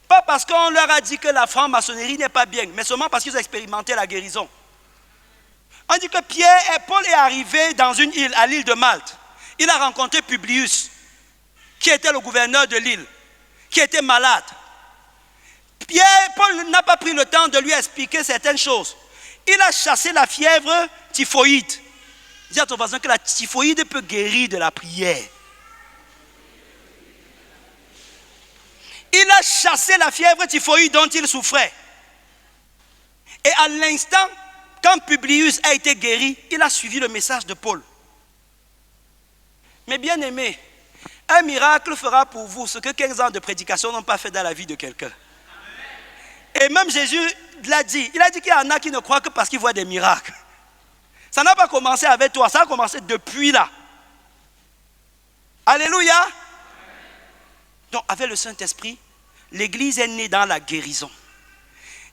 Pas parce qu'on leur a dit que la franc-maçonnerie n'est pas bien, mais seulement parce qu'ils ont expérimenté la guérison. On dit que Paul est arrivé dans une île, à l'île de Malte. Il a rencontré Publius, qui était le gouverneur de l'île, qui était malade. Paul n'a pas pris le temps de lui expliquer certaines choses. Il a chassé la fièvre typhoïde. Dis à ton voisin que la typhoïde peut guérir de la prière. Il a chassé la fièvre typhoïde dont il souffrait. Et à l'instant, quand Publius a été guéri, il a suivi le message de Paul. Mais bien aimé, un miracle fera pour vous ce que 15 ans de prédication n'ont pas fait dans la vie de quelqu'un. Et même Jésus l'a dit. Il a dit qu'il y en a qui ne croient que parce qu'ils voient des miracles. Ça n'a pas commencé avec toi, ça a commencé depuis là. Alléluia. Donc avec le Saint-Esprit, l'Église est née dans la guérison.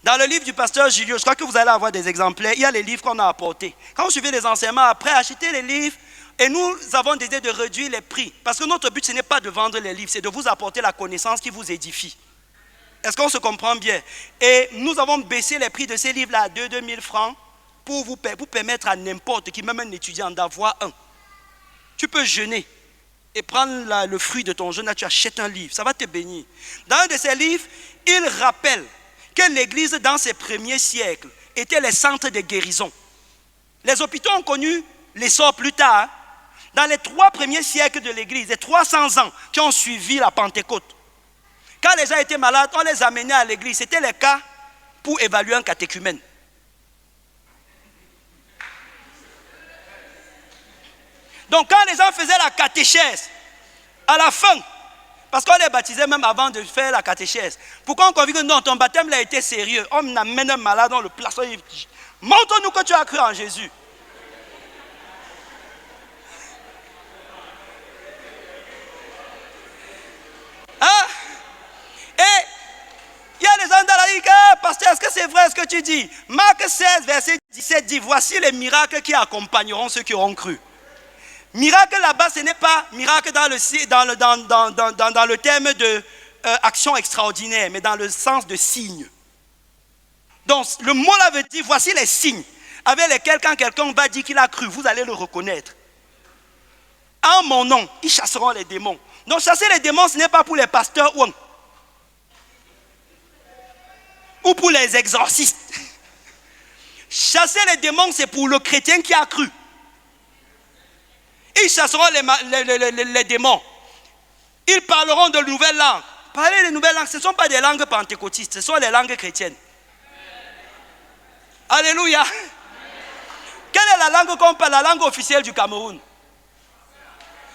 Dans le livre du pasteur Julio, je crois que vous allez avoir des exemplaires, il y a les livres qu'on a apportés. Quand vous suivez les enseignements, après, achetez les livres et nous avons décidé de réduire les prix. Parce que notre but, ce n'est pas de vendre les livres, c'est de vous apporter la connaissance qui vous édifie. Est-ce qu'on se comprend bien? Et nous avons baissé les prix de ces livres-là à 2 000 francs pour vous permettre à n'importe qui, même un étudiant, d'avoir un. Tu peux jeûner et prendre le fruit de ton jeûne, là, tu achètes un livre, ça va te bénir. Dans un de ces livres, il rappelle que l'Église, dans ses premiers siècles, était les centres de guérison. Les hôpitaux ont connu l'essor plus tard. Dans les 3 premiers siècles de l'Église, les 300 ans qui ont suivi la Pentecôte, quand les gens étaient malades, on les amenait à l'Église. C'était les cas pour évaluer un catéchumène. Donc quand les gens faisaient la catéchèse, à la fin, parce qu'on les baptisait même avant de faire la catéchèse, pourquoi on convient que non, ton baptême a été sérieux, on amène un malade, on le place, montre-nous que tu as cru en Jésus. Hein? Et il y a des gens dans la vie qui disent, pasteur, est-ce que c'est vrai ce que tu dis? Marc 16, verset 17 dit, voici les miracles qui accompagneront ceux qui auront cru. Miracle là-bas, ce n'est pas miracle dans le terme de action extraordinaire, mais dans le sens de signe. Donc le mot là veut dire, voici les signes avec lesquels quand quelqu'un va dire qu'il a cru, vous allez le reconnaître. En mon nom, ils chasseront les démons. Donc chasser les démons, ce n'est pas pour les pasteurs ou pour les exorcistes. Chasser les démons, c'est pour le chrétien qui a cru. Ils chasseront les démons. Ils parleront de nouvelles langues. Parler de nouvelles langues, ce ne sont pas des langues pentecôtistes, ce sont les langues chrétiennes. Alléluia. Amen. Quelle est la langue qu'on parle? La langue officielle du Cameroun?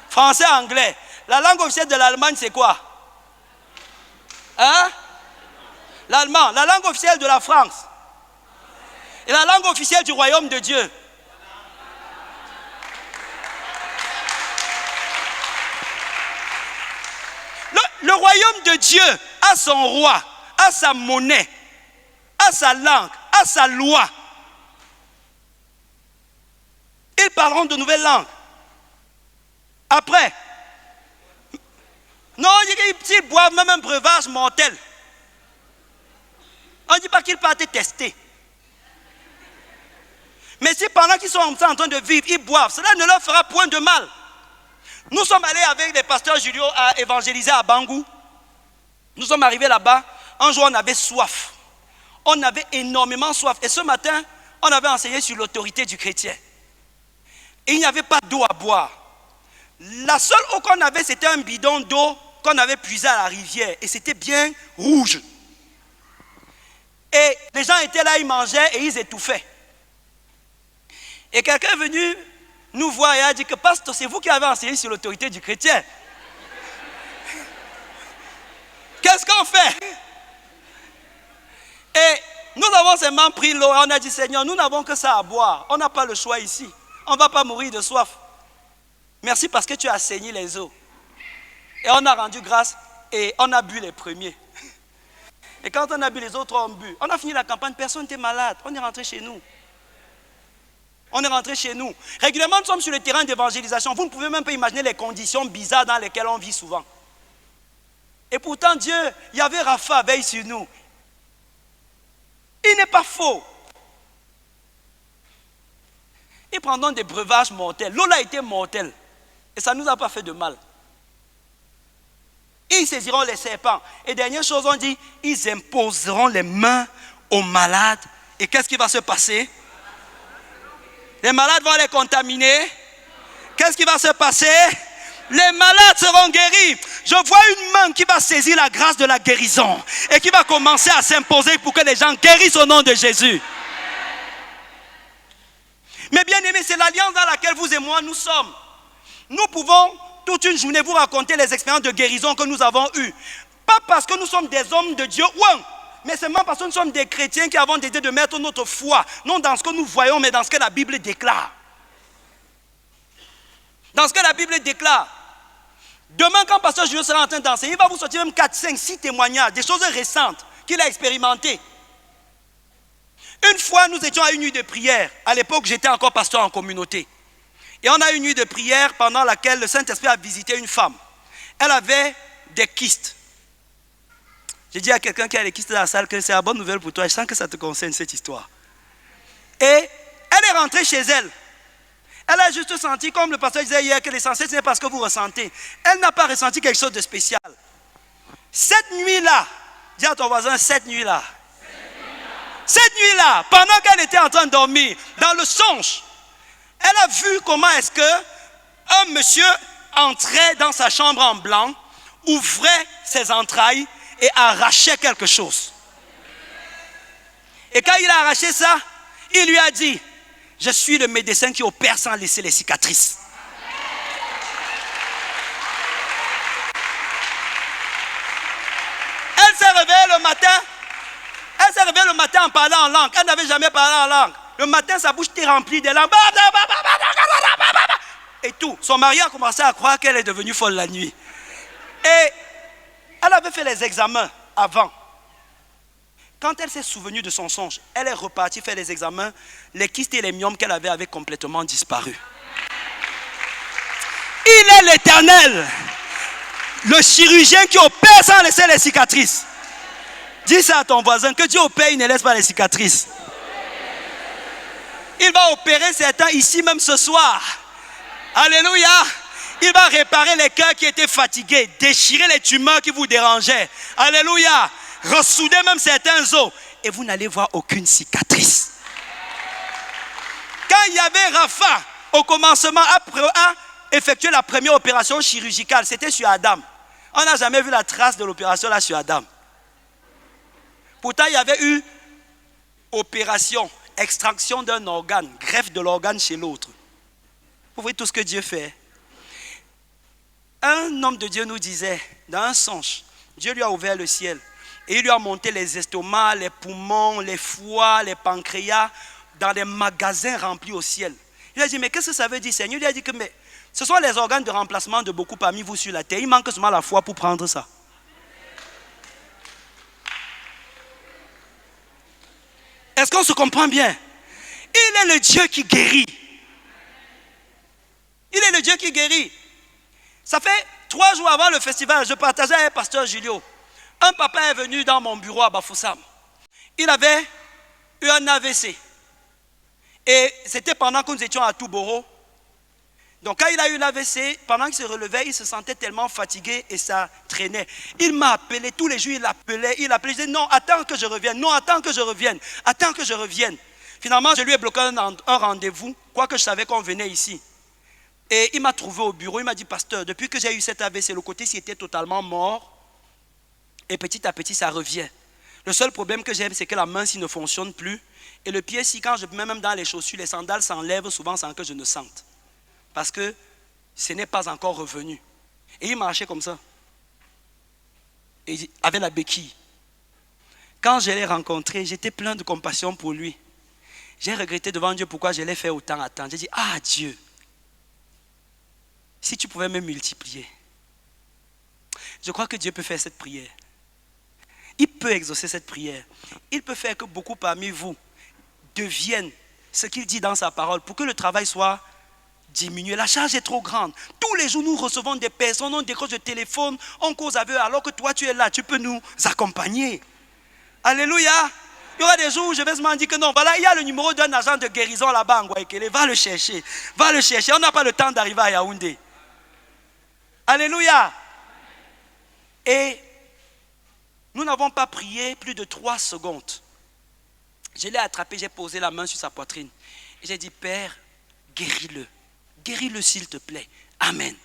Français, anglais. La langue officielle de l'Allemagne, c'est quoi? Hein? L'allemand. La langue officielle de la France? Et la langue officielle du royaume de Dieu? Le royaume de Dieu a son roi, a sa monnaie, a sa langue, a sa loi. Ils parleront de nouvelles langues. Après, non, ils boivent même un breuvage mortel. On ne dit pas qu'ils partent tester. Mais si pendant qu'ils sont en train de vivre, ils boivent, cela ne leur fera point de mal. Nous sommes allés avec les pasteurs Julio à évangéliser à Bangou. Nous sommes arrivés là-bas. Un jour, on avait soif. On avait énormément soif. Et ce matin, on avait enseigné sur l'autorité du chrétien. Et il n'y avait pas d'eau à boire. La seule eau qu'on avait, c'était un bidon d'eau qu'on avait puisé à la rivière. Et c'était bien rouge. Et les gens étaient là, ils mangeaient et ils étouffaient. Et quelqu'un est venu nous voir et a dit que pasteur, c'est vous qui avez enseigné sur l'autorité du chrétien. Qu'est-ce qu'on fait? Et nous avons seulement pris l'eau et on a dit, Seigneur, nous n'avons que ça à boire. On n'a pas le choix ici. On ne va pas mourir de soif. Merci parce que tu as saigné les eaux. Et on a rendu grâce et on a bu les premiers. Et quand on a bu, les autres ont bu. On a fini la campagne, personne n'était malade. On est rentré chez nous. On est rentré chez nous. Régulièrement, nous sommes sur le terrain d'évangélisation. Vous ne pouvez même pas imaginer les conditions bizarres dans lesquelles on vit souvent. Et pourtant Dieu, Yahvé Rapha veille sur nous. Il n'est pas faux. Ils prendront des breuvages mortels. L'eau a été mortelle. Et ça ne nous a pas fait de mal. Ils saisiront les serpents. Et dernière chose, on dit, ils imposeront les mains aux malades. Et qu'est-ce qui va se passer? Les malades vont les contaminer. Qu'est-ce qui va se passer? Les malades seront guéris. Je vois une main qui va saisir la grâce de la guérison et qui va commencer à s'imposer pour que les gens guérissent au nom de Jésus. Mais bien aimés, c'est l'alliance dans laquelle vous et moi nous sommes. Nous pouvons toute une journée vous raconter les expériences de guérison que nous avons eues. Pas parce que nous sommes des hommes de Dieu, mais seulement parce que nous sommes des chrétiens qui avons décidé de mettre notre foi, non dans ce que nous voyons, mais dans ce que la Bible déclare. Dans ce que la Bible déclare. Demain, quand Pasteur Julio sera en train d'enseigner, il va vous sortir même 4, 5, 6 témoignages, des choses récentes qu'il a expérimentées. Une fois, nous étions à une nuit de prière. À l'époque, j'étais encore pasteur en communauté. Et on a une nuit de prière pendant laquelle le Saint-Esprit a visité une femme. Elle avait des kystes. J'ai dit à quelqu'un qui a des kystes dans la salle que c'est la bonne nouvelle pour toi. Je sens que ça te concerne cette histoire. Et elle est rentrée chez elle. Elle a juste senti, comme le pasteur disait hier, que l'essentiel, ce n'est pas ce que vous ressentez. Elle n'a pas ressenti quelque chose de spécial. Cette nuit-là, dis à ton voisin, cette nuit-là. Cette nuit-là, pendant qu'elle était en train de dormir, dans le songe, elle a vu comment est-ce qu'un monsieur entrait dans sa chambre en blanc, ouvrait ses entrailles et arrachait quelque chose. Et quand il a arraché ça, il lui a dit, je suis le médecin qui opère sans laisser les cicatrices. Elle s'est réveillée le matin. Elle s'est réveillée le matin en parlant en langue. Elle n'avait jamais parlé en langue. Le matin, sa bouche était remplie de langues. Et tout. Son mari a commencé à croire qu'elle est devenue folle la nuit. Et elle avait fait les examens avant. Quand elle s'est souvenue de son songe, elle est repartie faire les examens. Les kystes et les myomes qu'elle avait complètement disparu. Il est l'Éternel, le chirurgien qui opère sans laisser les cicatrices. Dis ça à ton voisin, que Dieu opère, il ne laisse pas les cicatrices. Il va opérer certains ici même ce soir. Alléluia. Il va réparer les cœurs qui étaient fatigués, déchirer les tumeurs qui vous dérangeaient. Alléluia. Ressouder même certains os. Et vous n'allez voir aucune cicatrice. Quand il y avait Rapha, au commencement, a effectué la première opération chirurgicale, c'était sur Adam. On n'a jamais vu la trace de l'opération là sur Adam. Pourtant, il y avait eu opération, extraction d'un organe, greffe de l'organe chez l'autre. Vous voyez tout ce que Dieu fait. Un homme de Dieu nous disait, dans un songe, Dieu lui a ouvert le ciel et il lui a monté les estomacs, les poumons, les foies, les pancréas dans des magasins remplis au ciel. Il a dit, mais qu'est-ce que ça veut dire, Seigneur? Il a dit que mais, ce sont les organes de remplacement de beaucoup parmi vous sur la terre. Il manque seulement la foi pour prendre ça. Est-ce qu'on se comprend bien? Il est le Dieu qui guérit. Il est le Dieu qui guérit. Ça fait 3 jours avant le festival, je partageais avec Pasteur Julio. Un papa est venu dans mon bureau à Bafoussam. Il avait eu un AVC. Et c'était pendant que nous étions à Touboro. Donc quand il a eu l'AVC, pendant qu'il se relevait, il se sentait tellement fatigué et ça traînait. Il m'a appelé, tous les jours il appelait, je disais non, attends que je revienne, non, attends que je revienne, attends que je revienne. Finalement, je lui ai bloqué un rendez-vous, quoique je savais qu'on venait ici. Et il m'a trouvé au bureau, il m'a dit, pasteur, depuis que j'ai eu cet AVC, le côté-ci était totalement mort. Et petit à petit, ça revient. Le seul problème que j'ai, c'est que la main-ci ne fonctionne plus. Et le pied-ci, quand je mets même dans les chaussures, les sandales s'enlèvent souvent sans que je ne sente. Parce que ce n'est pas encore revenu. Et il marchait comme ça. Et avec la béquille. Quand je l'ai rencontré, j'étais plein de compassion pour lui. J'ai regretté devant Dieu pourquoi je l'ai fait autant attendre. J'ai dit, ah Dieu, si tu pouvais me multiplier. Je crois que Dieu peut faire cette prière. Il peut exaucer cette prière. Il peut faire que beaucoup parmi vous deviennent ce qu'il dit dans sa parole pour que le travail soit diminuer. La charge est trop grande. Tous les jours, nous recevons des personnes, on décroche le téléphone, on cause avec eux, alors que toi, tu es là, tu peux nous accompagner. Alléluia. Il y aura des jours où je vais me dire que non, voilà, il y a le numéro d'un agent de guérison là-bas en Guaïkele, va le chercher. Va le chercher, on n'a pas le temps d'arriver à Yaoundé. Alléluia. Et nous n'avons pas prié plus de 3 secondes. Je l'ai attrapé, j'ai posé la main sur sa poitrine. Et j'ai dit, Père, guéris-le. Guéris-le s'il te plaît. Amen.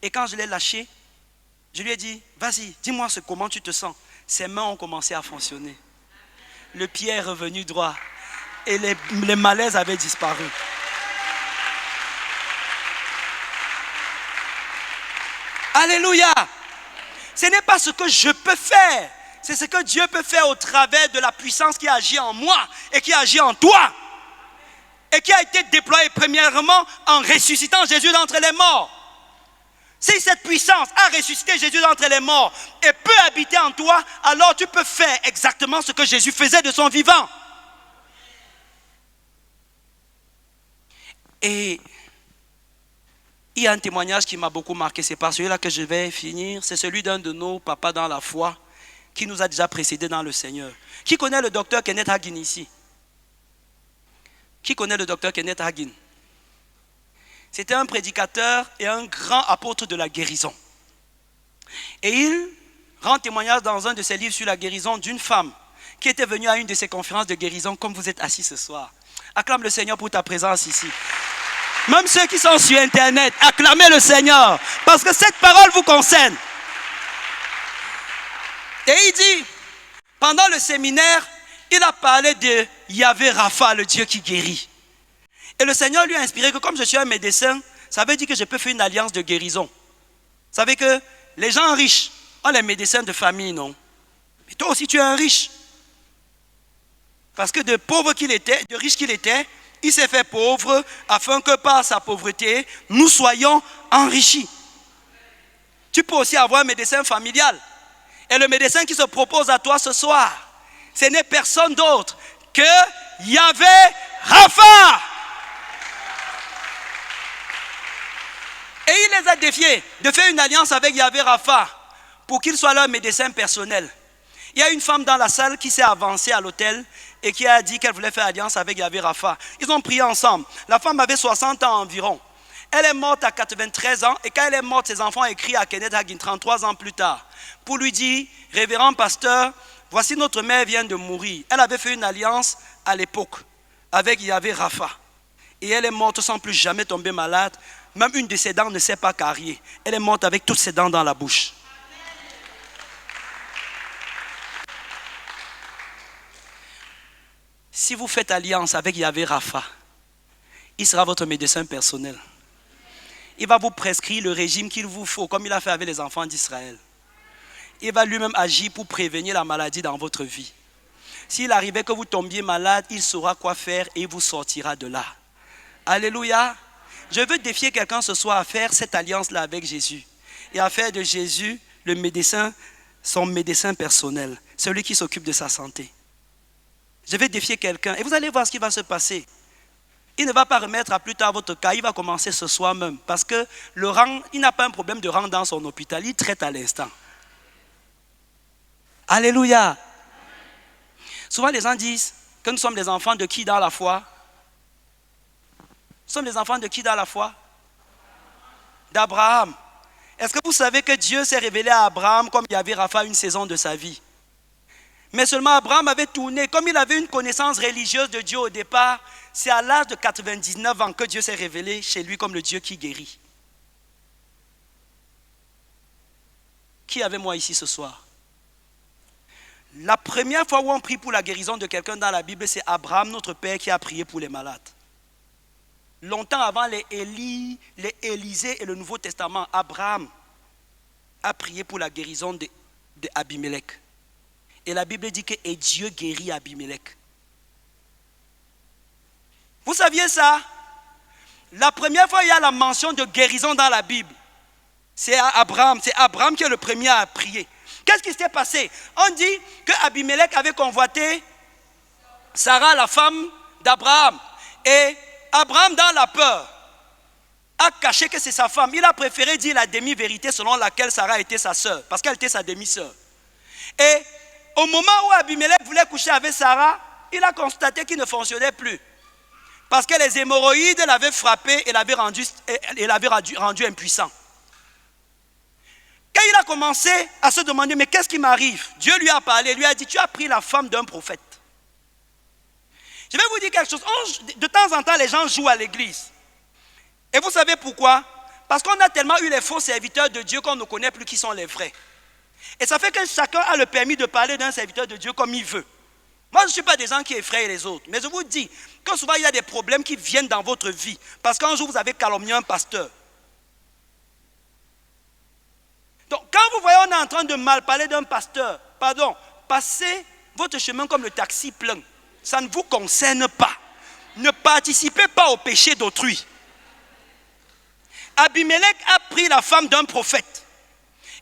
Et quand je l'ai lâché, je lui ai dit, vas-y, dis-moi comment tu te sens. Ses mains ont commencé à fonctionner. Le pied est revenu droit. Et les malaises avaient disparu. Alléluia. Ce n'est pas ce que je peux faire. C'est ce que Dieu peut faire au travers de la puissance qui agit en moi et qui agit en toi. Et qui a été déployée premièrement en ressuscitant Jésus d'entre les morts. Si cette puissance a ressuscité Jésus d'entre les morts et peut habiter en toi, alors tu peux faire exactement ce que Jésus faisait de son vivant. Et il y a un témoignage qui m'a beaucoup marqué, c'est par celui-là que je vais finir. C'est celui d'un de nos papas dans la foi qui nous a déjà précédés dans le Seigneur. Qui connaît le docteur Kenneth Hagin ici? Qui connaît le docteur Kenneth Hagin? C'était un prédicateur et un grand apôtre de la guérison. Et il rend témoignage dans un de ses livres sur la guérison d'une femme qui était venue à une de ses conférences de guérison comme vous êtes assis ce soir. Acclame le Seigneur pour ta présence ici. Même ceux qui sont sur Internet, acclamez le Seigneur parce que cette parole vous concerne. Et il dit, pendant le séminaire, il a parlé de Yahvé Rapha, le Dieu qui guérit. Et le Seigneur lui a inspiré que comme je suis un médecin, ça veut dire que je peux faire une alliance de guérison. Vous savez que les gens riches ont les médecins de famille, non? Mais toi aussi tu es un riche. Parce que de pauvre qu'il était, de riche qu'il était, il s'est fait pauvre afin que par sa pauvreté, nous soyons enrichis. Tu peux aussi avoir un médecin familial. Et le médecin qui se propose à toi ce soir, ce n'est personne d'autre que Yahvé Rapha. Et il les a défiés de faire une alliance avec Yahvé Rapha pour qu'il soit leur médecin personnel. Il y a une femme dans la salle qui s'est avancée à l'hôtel et qui a dit qu'elle voulait faire alliance avec Yahvé Rapha. Ils ont prié ensemble. La femme avait 60 ans environ. Elle est morte à 93 ans et quand elle est morte, ses enfants ont écrit à Kenneth Hagin 33 ans plus tard pour lui dire, révérend pasteur, voici notre mère vient de mourir. Elle avait fait une alliance à l'époque avec Yahvé Rapha. Et elle est morte sans plus jamais tomber malade. Même une de ses dents ne s'est pas cariée. Elle est morte avec toutes ses dents dans la bouche. Si vous faites alliance avec Yahvé Rapha, il sera votre médecin personnel. Il va vous prescrire le régime qu'il vous faut, comme il a fait avec les enfants d'Israël. Il va lui-même agir pour prévenir la maladie dans votre vie. S'il arrivait que vous tombiez malade, il saura quoi faire et il vous sortira de là. Alléluia. Je veux défier quelqu'un ce soir à faire cette alliance-là avec Jésus. Et à faire de Jésus le médecin, son médecin personnel. Celui qui s'occupe de sa santé. Je vais défier quelqu'un et vous allez voir ce qui va se passer. Il ne va pas remettre à plus tard votre cas, il va commencer ce soir même. Parce que le rang, il n'a pas un problème de rang dans son hôpital, il traite à l'instant. Alléluia. Souvent les gens disent que nous sommes les enfants de qui dans la foi? Nous sommes les enfants de qui dans la foi? D'Abraham. Est-ce que vous savez que Dieu s'est révélé à Abraham comme Yahvé Rapha une saison de sa vie? Mais seulement Abraham avait tourné, comme il avait une connaissance religieuse de Dieu au départ, c'est à l'âge de 99 ans que Dieu s'est révélé chez lui comme le Dieu qui guérit. Qui avait moi ici ce soir? La première fois où on prie pour la guérison de quelqu'un dans la Bible, c'est Abraham, notre père, qui a prié pour les malades. Longtemps avant les Élie, les Élisée et le Nouveau Testament, Abraham a prié pour la guérison de Abimelech. Et la Bible dit que et Dieu guérit Abimelech. Vous saviez ça? La première fois il y a la mention de guérison dans la Bible, c'est Abraham. C'est Abraham qui est le premier à prier. Qu'est-ce qui s'est passé? On dit que Abimelech avait convoité Sarah, la femme d'Abraham. Et Abraham, dans la peur, a caché que c'est sa femme. Il a préféré dire la demi-vérité selon laquelle Sarah était sa sœur, parce qu'elle était sa demi-sœur. Et au moment où Abimelech voulait coucher avec Sarah, il a constaté qu'il ne fonctionnait plus. Parce que les hémorroïdes l'avaient frappé et l'avaient rendu impuissant. Quand il a commencé à se demander, mais qu'est-ce qui m'arrive? Dieu lui a parlé, lui a dit, tu as pris la femme d'un prophète. Je vais vous dire quelque chose. De temps en temps, les gens jouent à l'église. Et vous savez pourquoi? Parce qu'on a tellement eu les faux serviteurs de Dieu qu'on ne connaît plus qui sont les vrais. Et ça fait que chacun a le permis de parler d'un serviteur de Dieu comme il veut. Moi, je ne suis pas des gens qui effraient les autres. Mais je vous dis que souvent, il y a des problèmes qui viennent dans votre vie. Parce qu'un jour, vous avez calomnié un pasteur. Donc, quand vous voyez on est en train de mal parler d'un pasteur, pardon, passez votre chemin comme le taxi plein. Ça ne vous concerne pas. Ne participez pas au péché d'autrui. Abimelech a pris la femme d'un prophète.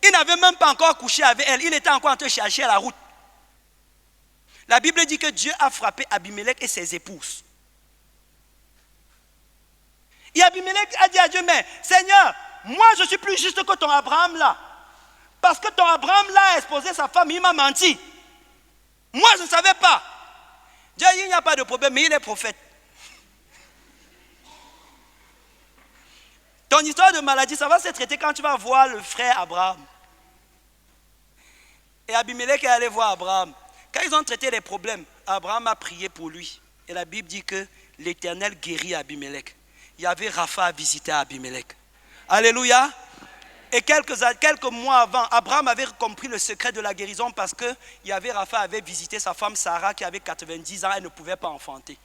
Il n'avait même pas encore couché avec elle. Il était encore en train de chercher la route. La Bible dit que Dieu a frappé Abimelech et ses épouses. Et Abimelech a dit à Dieu, mais Seigneur, moi je suis plus juste que ton Abraham là. Parce que ton Abraham là a exposé sa femme, il m'a menti. Moi je ne savais pas. Dieu dit, il n'y a pas de problème, mais il est prophète. Ton histoire de maladie, ça va se traiter quand tu vas voir le frère Abraham. Et Abimelech est allé voir Abraham. Quand ils ont traité les problèmes, Abraham a prié pour lui. Et la Bible dit que l'Éternel guérit Abimelech. Il y avait Rapha à visiter Abimelech. Alléluia. Et quelques mois avant, Abraham avait compris le secret de la guérison parce que Rapha avait visité sa femme Sarah qui avait 90 ans, elle ne pouvait pas enfanter.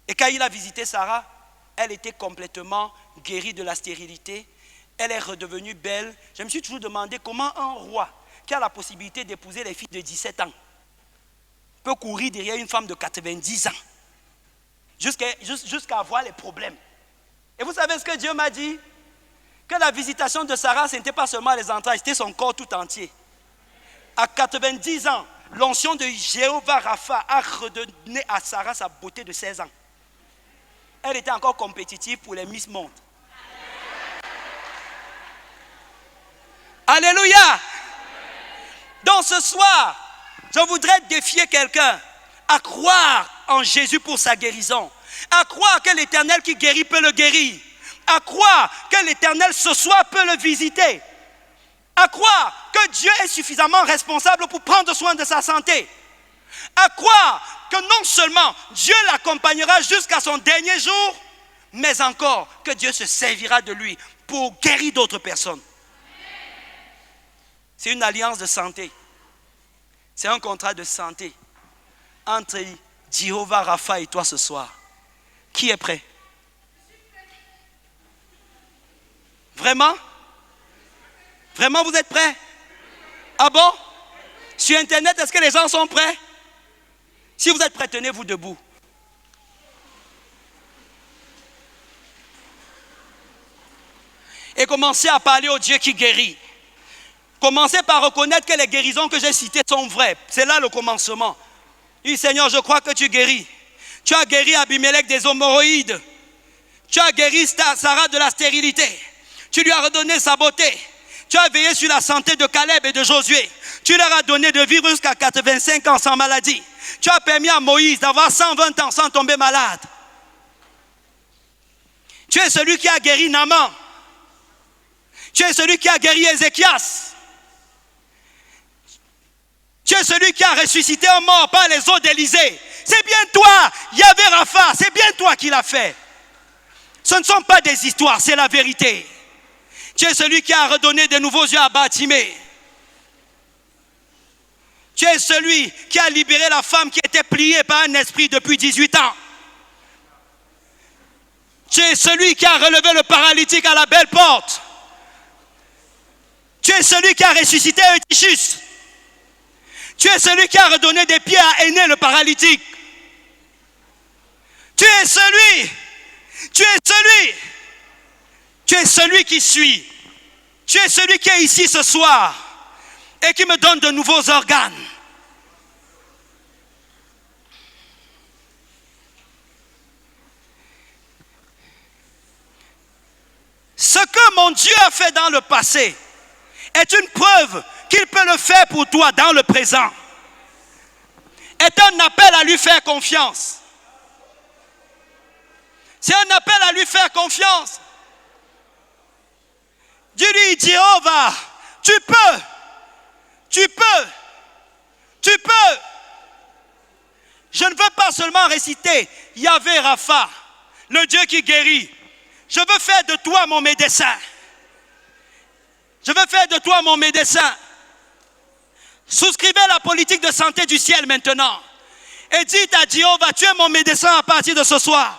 Et quand il a visité Sarah, elle était complètement guérie de la stérilité. Elle est redevenue belle. Je me suis toujours demandé comment un roi qui a la possibilité d'épouser les filles de 17 ans peut courir derrière une femme de 90 ans jusqu'à avoir les problèmes. Et vous savez ce que Dieu m'a dit? Que la visitation de Sarah, ce n'était pas seulement les entrailles, c'était son corps tout entier. À 90 ans, l'onction de Jéhovah Rapha a redonné à Sarah sa beauté de 16 ans. Elle était encore compétitive pour les Miss Monde. Alléluia! Donc ce soir, je voudrais défier quelqu'un à croire en Jésus pour sa guérison. À croire que l'Éternel qui guérit peut le guérir. À croire que l'Éternel ce soir peut le visiter. À croire que Dieu est suffisamment responsable pour prendre soin de sa santé. À croire que non seulement Dieu l'accompagnera jusqu'à son dernier jour, mais encore que Dieu se servira de lui pour guérir d'autres personnes. C'est une alliance de santé. C'est un contrat de santé entre Jéhovah Rapha et toi ce soir. Qui est prêt? Vraiment? Vraiment, vous êtes prêts? Ah bon? Sur Internet, est-ce que les gens sont prêts? Si vous êtes prêts, tenez-vous debout. Et commencez à parler au Dieu qui guérit. Commencez par reconnaître que les guérisons que j'ai citées sont vraies. C'est là le commencement. Oui, Seigneur, je crois que tu guéris. Tu as guéri Abimelech des hémorroïdes. Tu as guéri Sarah de la stérilité. Tu lui as redonné sa beauté. Tu as veillé sur la santé de Caleb et de Josué. Tu leur as donné de vivre jusqu'à 85 ans sans maladie. Tu as permis à Moïse d'avoir 120 ans sans tomber malade. Tu es celui qui a guéri Naaman. Tu es celui qui a guéri Ézéchias. Tu es celui qui a ressuscité un mort par les eaux d'Élysée. C'est bien toi, Yahvé Rapha, c'est bien toi qui l'as fait. Ce ne sont pas des histoires, c'est la vérité. Tu es celui qui a redonné de nouveaux yeux à Bartimée. Tu es celui qui a libéré la femme qui était pliée par un esprit depuis 18 ans. Tu es celui qui a relevé le paralytique à la belle porte. Tu es celui qui a ressuscité Eutychus. Tu es celui qui a redonné des pieds à Aîné le paralytique. Tu es celui qui suit. Tu es celui qui est ici ce soir et qui me donne de nouveaux organes. mon Dieu a fait dans le passé est une preuve qu'il peut le faire pour toi dans le présent. Est un appel à lui faire confiance. C'est un appel à lui faire confiance. Dis-lui, Jéhovah, tu peux. Je ne veux pas seulement réciter Yahvé Rapha, le Dieu qui guérit. Je veux faire de toi mon médecin. Je veux faire de toi mon médecin. Souscrivez la politique de santé du ciel maintenant. Et dites à Jéhovah, tu es mon médecin à partir de ce soir.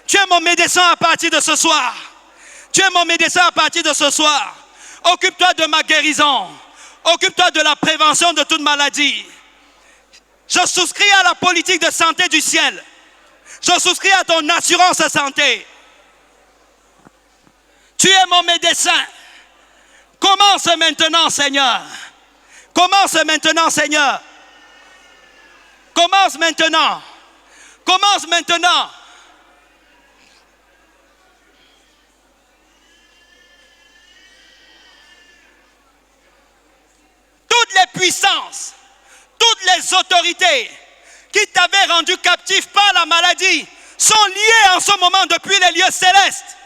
Tu es mon médecin à partir de ce soir. Tu es mon médecin à partir de ce soir. Occupe-toi de ma guérison. Occupe-toi de la prévention de toute maladie. Je souscris à la politique de santé du ciel. Je souscris à ton assurance santé. Tu es mon médecin. Commence maintenant, Seigneur. Commence maintenant, Seigneur. Commence maintenant. Commence maintenant. Toutes les puissances, toutes les autorités qui t'avaient rendu captif par la maladie sont liées en ce moment depuis les lieux célestes.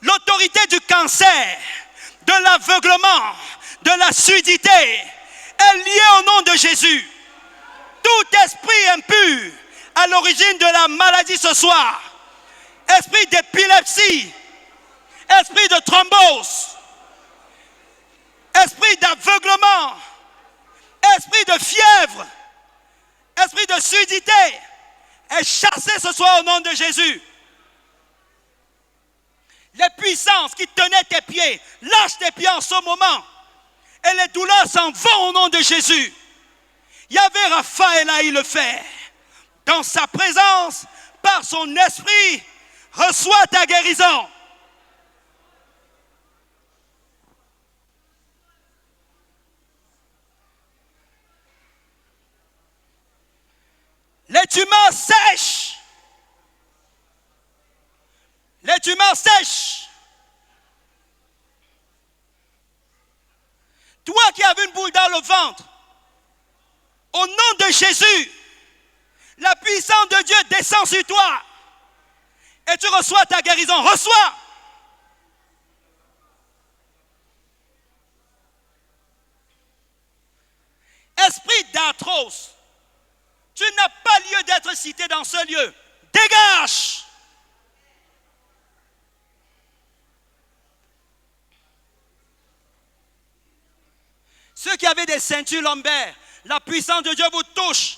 L'autorité du cancer, de l'aveuglement, de la surdité est liée au nom de Jésus. Tout esprit impur à l'origine de la maladie ce soir, esprit d'épilepsie, esprit de thrombose, esprit d'aveuglement, esprit de fièvre, esprit de surdité est chassé ce soir au nom de Jésus. Les puissances qui tenaient tes pieds, lâche tes pieds en ce moment. Et les douleurs s'en vont au nom de Jésus. Yahvé Rapha est là, il le fait. Dans sa présence, par son esprit, reçois ta guérison. Les tumeurs sèches. Les tumeurs sèches. Toi qui avais une boule dans le ventre, au nom de Jésus, la puissance de Dieu descend sur toi et tu reçois ta guérison. Reçois. Esprit d'arthrose, tu n'as pas lieu d'être cité dans ce lieu. Dégage. Ceux qui avaient des ceintures lombaires, la puissance de Dieu vous touche.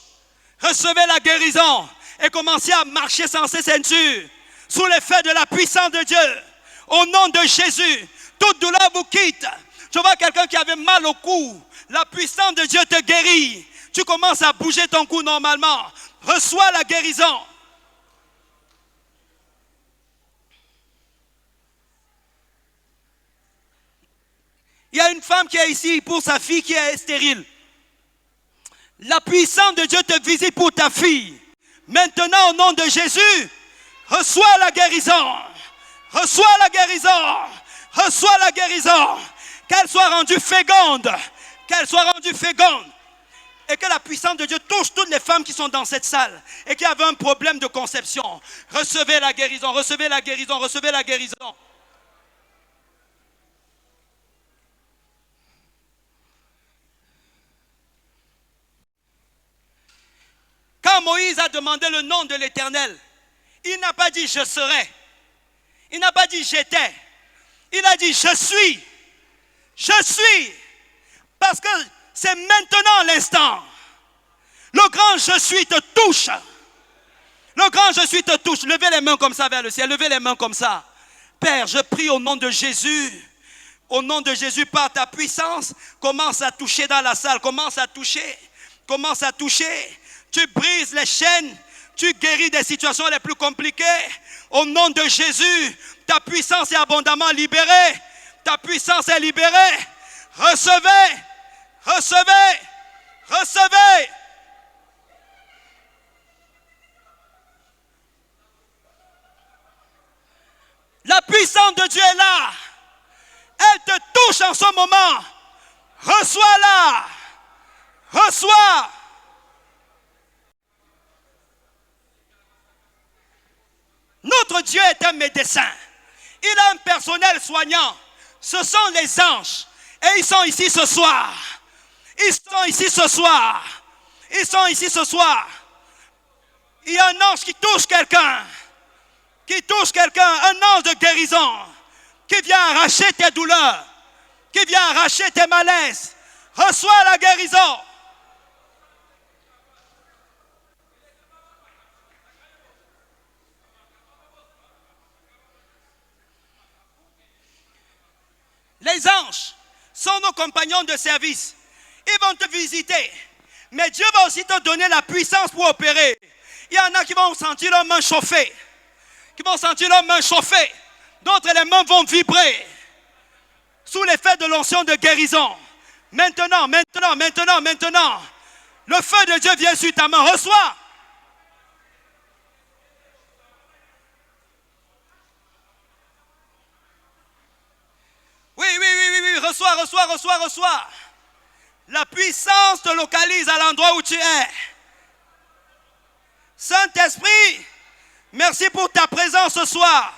Recevez la guérison et commencez à marcher sans ces ceintures, sous l'effet de la puissance de Dieu. Au nom de Jésus, toute douleur vous quitte. Je vois quelqu'un qui avait mal au cou. La puissance de Dieu te guérit. Tu commences à bouger ton cou normalement. Reçois la guérison. Il y a une femme qui est ici pour sa fille qui est stérile. La puissance de Dieu te visite pour ta fille. Maintenant, au nom de Jésus, reçois la guérison. Reçois la guérison. Reçois la guérison. Qu'elle soit rendue féconde. Qu'elle soit rendue féconde. Et que la puissance de Dieu touche toutes les femmes qui sont dans cette salle et qui avaient un problème de conception. Recevez la guérison. Recevez la guérison. Recevez la guérison. Quand Moïse a demandé le nom de l'Éternel, il n'a pas dit je serai. Il n'a pas dit j'étais. Il a dit je suis. Je suis. Parce que c'est maintenant l'instant. Le grand je suis te touche. Le grand je suis te touche. Levez les mains comme ça vers le ciel. Levez les mains comme ça. Père, je prie au nom de Jésus. Au nom de Jésus, par ta puissance, commence à toucher dans la salle. Commence à toucher. Commence à toucher. Tu brises les chaînes, tu guéris des situations les plus compliquées. Au nom de Jésus, ta puissance est abondamment libérée. Ta puissance est libérée. Recevez, recevez, recevez. La puissance de Dieu est là. Elle te touche en ce moment. Reçois-la. Reçois. Notre Dieu est un médecin. Il a un personnel soignant. Ce sont les anges. Et ils sont ici ce soir. Ils sont ici ce soir. Ils sont ici ce soir. Il y a un ange qui touche quelqu'un. Qui touche quelqu'un. Un ange de guérison. Qui vient arracher tes douleurs. Qui vient arracher tes malaises. Reçois la guérison. Les anges sont nos compagnons de service. Ils vont te visiter. Mais Dieu va aussi te donner la puissance pour opérer. Il y en a qui vont sentir leurs mains chauffées. Qui vont sentir leurs mains chauffées. D'autres, les mains vont vibrer. Sous l'effet de l'onction de guérison. Maintenant. Le feu de Dieu vient sur ta main. Reçois. Oui. Reçois. La puissance te localise à l'endroit où tu es. Saint-Esprit, merci pour ta présence ce soir.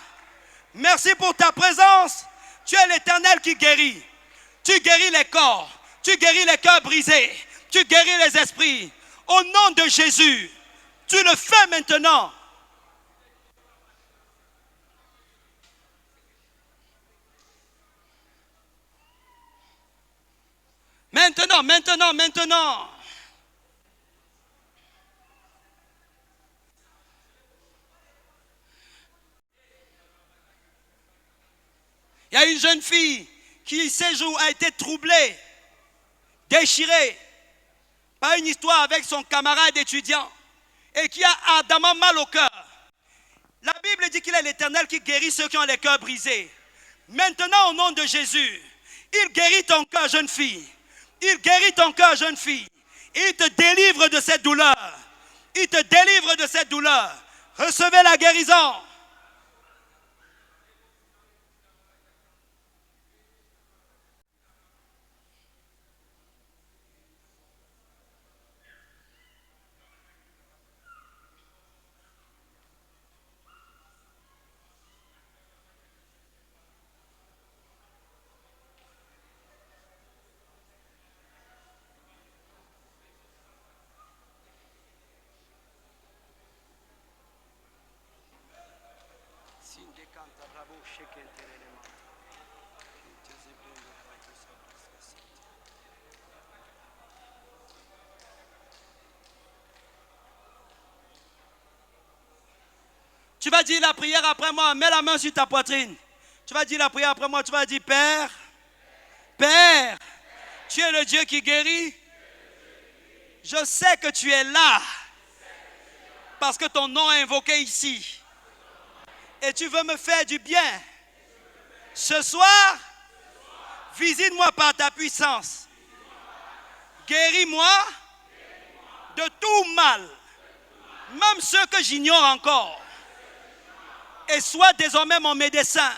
Merci pour ta présence. Tu es l'Éternel qui guérit. Tu guéris les corps. Tu guéris les cœurs brisés. Tu guéris les esprits. Au nom de Jésus, tu le fais maintenant. Maintenant. Il y a une jeune fille qui, ces jours, a été troublée, déchirée par une histoire avec son camarade étudiant et qui a ardemment mal au cœur. La Bible dit qu'il est l'Éternel qui guérit ceux qui ont les cœurs brisés. Maintenant, au nom de Jésus, il guérit ton cœur, jeune fille. Il guérit ton cœur, jeune fille. Il te délivre de cette douleur. Il te délivre de cette douleur. Recevez la guérison. Tu vas dire la prière après moi. Mets la main sur ta poitrine. Tu vas dire la prière après moi. Tu vas dire, Père, tu es le Dieu qui guérit. Je sais que tu es là. Parce que ton nom est invoqué ici. Et tu veux me faire du bien. Ce soir, visite-moi par ta puissance. Guéris-moi de tout mal. Même ceux que j'ignore encore. Et sois désormais mon médecin.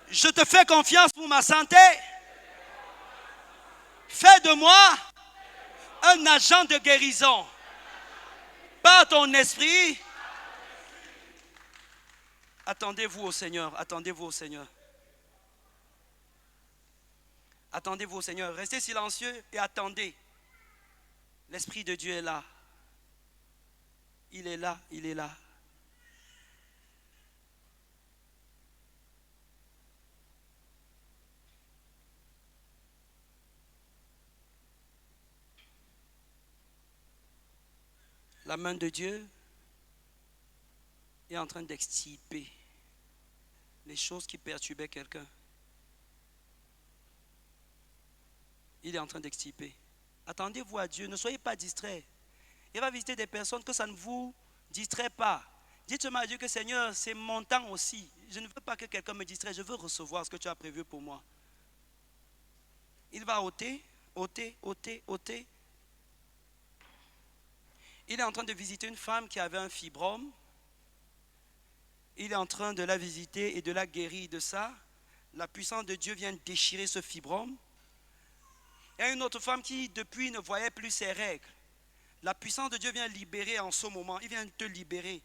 Je te fais confiance pour ma santé. Fais de moi un agent de guérison. Par ton esprit. Attendez-vous au Seigneur. Attendez-vous au Seigneur. Attendez-vous au Seigneur. Restez silencieux et attendez. L'Esprit de Dieu est là. Il est là. Il est là. La main de Dieu est en train d'extirper les choses qui perturbaient quelqu'un. Il est en train d'extirper. Attendez-vous à Dieu, ne soyez pas distraits. Il va visiter des personnes que ça ne vous distrait pas. Dites-moi à Dieu que Seigneur, c'est mon temps aussi. Je ne veux pas que quelqu'un me distrait, je veux recevoir ce que tu as prévu pour moi. Il va ôter. Il est en train de visiter une femme qui avait un fibrome. Il est en train de la visiter et de la guérir de ça. La puissance de Dieu vient déchirer ce fibrome. Il y a une autre femme qui, depuis, ne voyait plus ses règles. La puissance de Dieu vient libérer en ce moment. Il vient te libérer.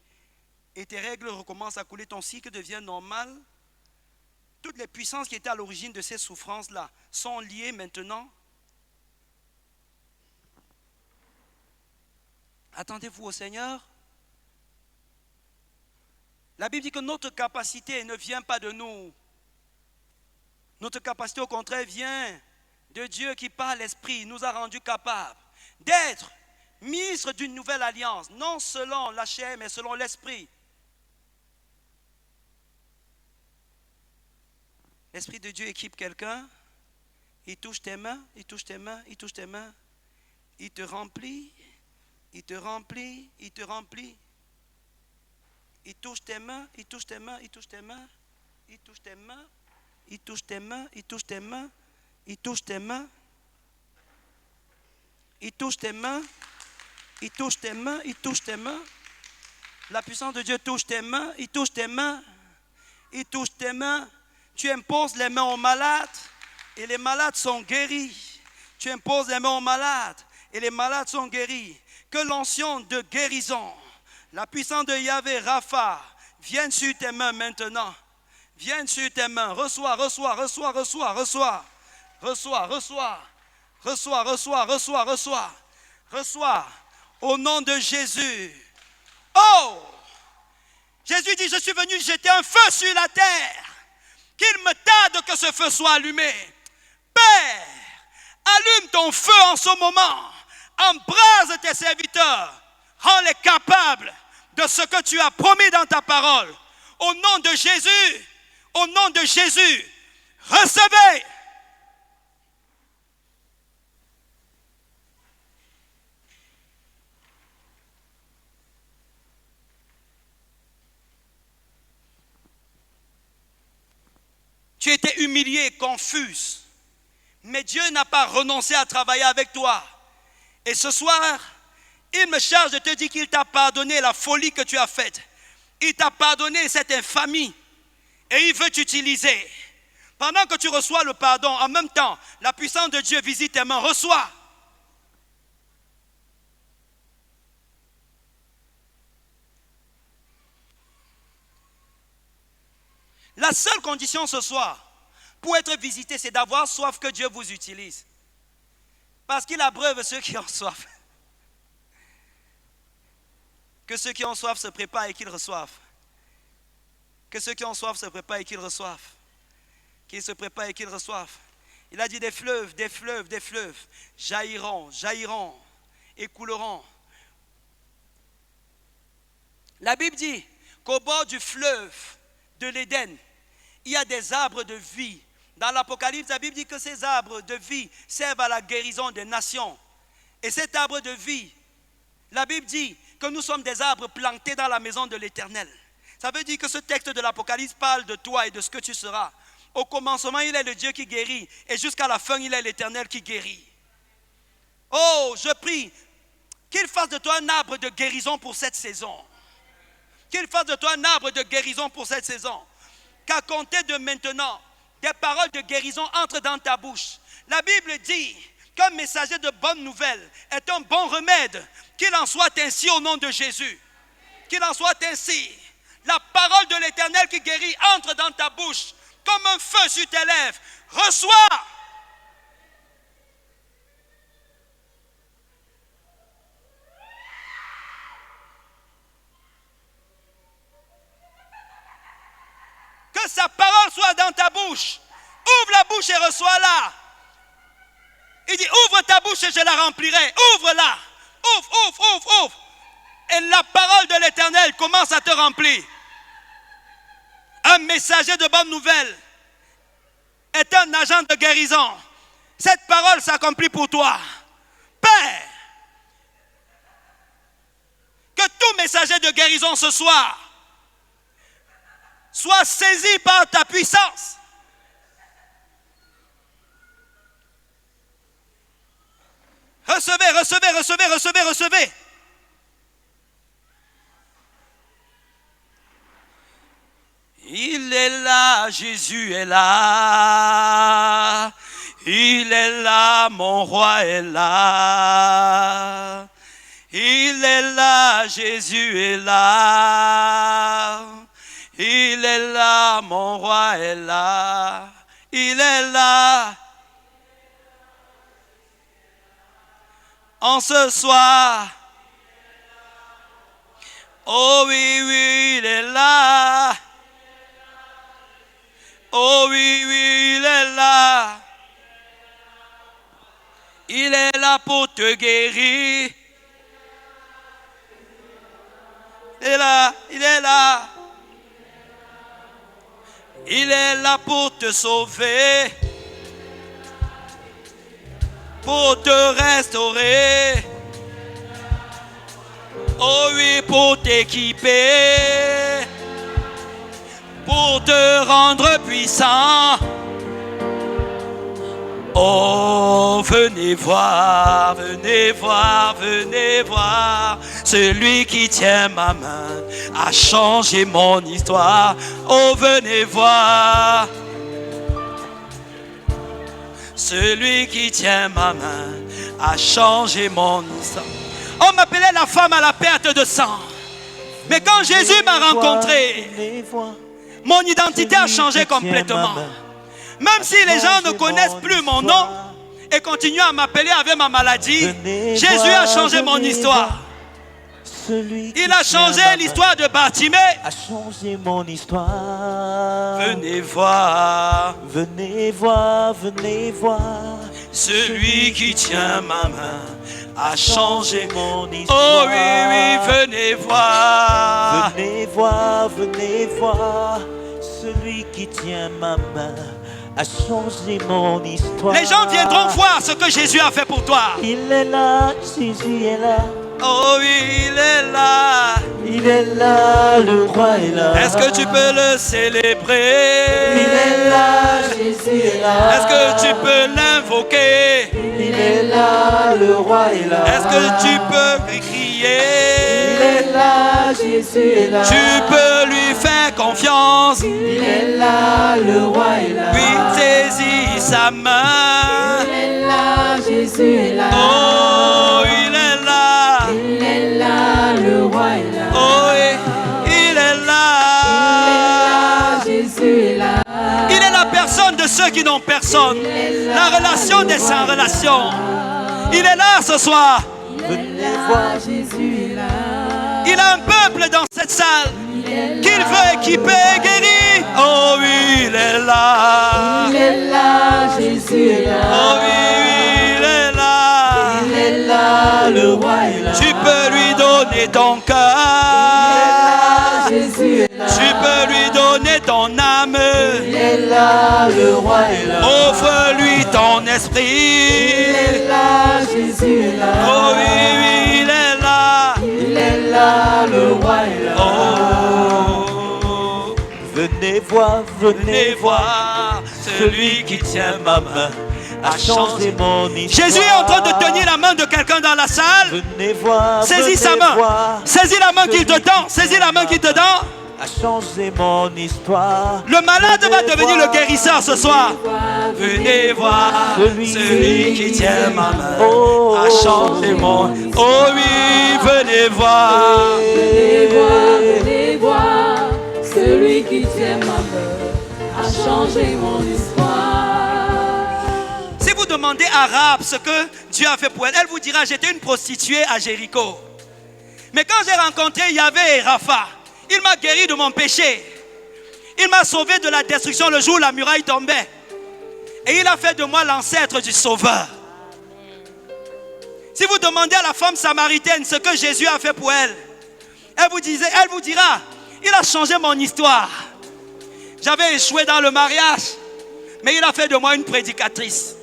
Et tes règles recommencent à couler. Ton cycle devient normal. Toutes les puissances qui étaient à l'origine de ces souffrances-là sont liées maintenant. Attendez-vous au Seigneur. La Bible dit que notre capacité ne vient pas de nous. Notre capacité, au contraire, vient de Dieu qui, par l'Esprit, nous a rendus capables d'être ministres d'une nouvelle alliance, non selon la chair, mais selon l'Esprit. L'Esprit de Dieu équipe quelqu'un, il touche tes mains, il touche tes mains, il touche tes mains, il te remplit, il te remplit, il te remplit. Il touche tes mains, il touche tes mains, il touche tes mains, il touche tes mains, il touche tes mains, il touche tes mains, il touche tes mains, il touche tes mains, il touche tes mains, il touche tes mains. La puissance de Dieu touche tes mains, il touche tes mains, il touche tes mains. Tu imposes les mains aux malades et les malades sont guéris. Tu imposes les mains aux malades et les malades sont guéris. Que l'onction de guérison, la puissance de Yahvé Rapha, vienne sur tes mains maintenant. Vienne sur tes mains. Reçois, reçois, reçois, reçois, reçois. Reçois, reçois. Reçois, reçois, reçois, reçois. Reçois. Au nom de Jésus. Oh! Jésus dit, je suis venu jeter un feu sur la terre. Qu'il me tarde que ce feu soit allumé. Père, allume ton feu en ce moment. Embrase tes serviteurs. Rends-les capables de ce que tu as promis dans ta parole. Au nom de Jésus, au nom de Jésus, recevez. Tu étais humilié, confuse, mais Dieu n'a pas renoncé à travailler avec toi. Et ce soir, il me charge de te dire qu'il t'a pardonné la folie que tu as faite. Il t'a pardonné cette infamie. Et il veut t'utiliser. Pendant que tu reçois le pardon, en même temps, la puissance de Dieu visite tes mains. Reçois. La seule condition ce soir, pour être visité, c'est d'avoir soif que Dieu vous utilise. Parce qu'il abreuve ceux qui ont soif. Que ceux qui ont soif se préparent et qu'ils reçoivent. Que ceux qui ont soif se préparent et qu'ils reçoivent. Qu'ils se préparent et qu'ils reçoivent. Il a dit des fleuves, des fleuves, des fleuves jailliront, jailliront, écouleront. La Bible dit qu'au bord du fleuve de l'Éden, il y a des arbres de vie. Dans l'Apocalypse, la Bible dit que ces arbres de vie servent à la guérison des nations. Et cet arbre de vie, la Bible dit que nous sommes des arbres plantés dans la maison de l'Éternel. Ça veut dire que ce texte de l'Apocalypse parle de toi et de ce que tu seras. Au commencement, il est le Dieu qui guérit. Et jusqu'à la fin, il est l'Éternel qui guérit. Oh, je prie qu'il fasse de toi un arbre de guérison pour cette saison. Qu'il fasse de toi un arbre de guérison pour cette saison. Qu'à compter de maintenant, des paroles de guérison entrent dans ta bouche. La Bible dit qu'un messager de bonne nouvelle est un bon remède. Qu'il en soit ainsi au nom de Jésus. Qu'il en soit ainsi. La parole de l'Éternel qui guérit entre dans ta bouche comme un feu sur tes lèvres. Reçois. Que sa parole soit dans ta bouche. Ouvre la bouche et reçois-la. Il dit, ouvre ta bouche et je la remplirai. Ouvre-la. Ouvre, ouvre, ouvre, ouvre. Et la parole de l'Éternel commence à te remplir. Un messager de bonne nouvelle est un agent de guérison. Cette parole s'accomplit pour toi. Père, que tout messager de guérison ce soir soit saisi par ta puissance. Recevez, recevez, recevez, recevez, recevez. là, Jésus est là. Il est là, mon roi est là. Il est là, Jésus est là. Il est là, mon roi est là. Il est là. En ce soir. Oh oui, oui, il est là. Oh oui, oui, il est là. Il est là pour te guérir. Il est là, il est là. Il est là pour te sauver, pour te restaurer. Oh oui, pour t'équiper, pour te rendre puissant. Oh, venez voir, venez voir, venez voir. Celui qui tient ma main a changé mon histoire. Oh, venez voir. Celui qui tient ma main a changé mon histoire. On m'appelait la femme à la perte de sang. Mais quand Jésus m'a rencontré, mon identité a changé complètement. Même si les gens ne connaissent plus mon nom et continuent à m'appeler avec ma maladie, Jésus a changé mon histoire. Il a changé l'histoire de Bartimée. A changé mon histoire. Venez voir. Venez voir, venez voir. Celui qui tient ma main a changé mon histoire. Oh oui, oui, venez voir. Venez voir, venez voir. Celui qui tient ma main a changé mon histoire. Les gens viendront voir ce que Jésus a fait pour toi. Il est là, Jésus est là. Oh oui, il est là. Il est là, le roi est là. Est-ce que tu peux le célébrer? Il est là, Jésus est là. Est-ce que tu peux l'invoquer? Il est là, le roi est là. Est-ce que tu peux crier? Il est là, Jésus est là. Tu peux lui faire confiance. Il est là, le roi est là. Oui, saisis sa main. Il est là, Jésus est là. Oh, il est là. Il est là, le roi est là. Oh, il est là. Jésus est là. Il est la personne de ceux qui n'ont personne. La relation des sans relation. Il est là ce soir. Venez voir, Jésus est là. Il a un peuple dans cette salle qu'il veut équiper et guérir. Oh oui, il est là. Il est là, Jésus est là. Oh oui, il est là. Il est là, le roi est là. Tu peux lui donner ton cœur. Jésus est là. Tu peux lui donner ton âme. Il est là, le roi est là. Offre-lui ton esprit. Il est là, Jésus est là. Oh oui, oui, il est là. Il est là, le roi est là. Oh, venez voir, venez voir. Celui qui tient ma main a changé mon histoire. Jésus est en train de tenir la main de quelqu'un dans la salle. Venez voir, saisis sa main. Saisis la main qu'il te tend. Saisis la main qu'il te tend. A changé mon histoire. Le malade va devenir le guérisseur ce soir. Venez voir. Celui qui tient ma main a changé mon. Oh oui, venez voir. Venez voir, venez voir. Celui qui tient ma main a changé mon histoire. Si vous demandez à Rahab ce que Dieu a fait pour elle, elle vous dira: j'étais une prostituée à Jéricho. Mais quand j'ai rencontré Yahvé et Rapha, il m'a guéri de mon péché. Il m'a sauvé de la destruction le jour où la muraille tombait. Et il a fait de moi l'ancêtre du Sauveur. Si vous demandez à la femme samaritaine ce que Jésus a fait pour elle, elle vous dira: il a changé mon histoire. J'avais échoué dans le mariage, mais il a fait de moi une prédicatrice.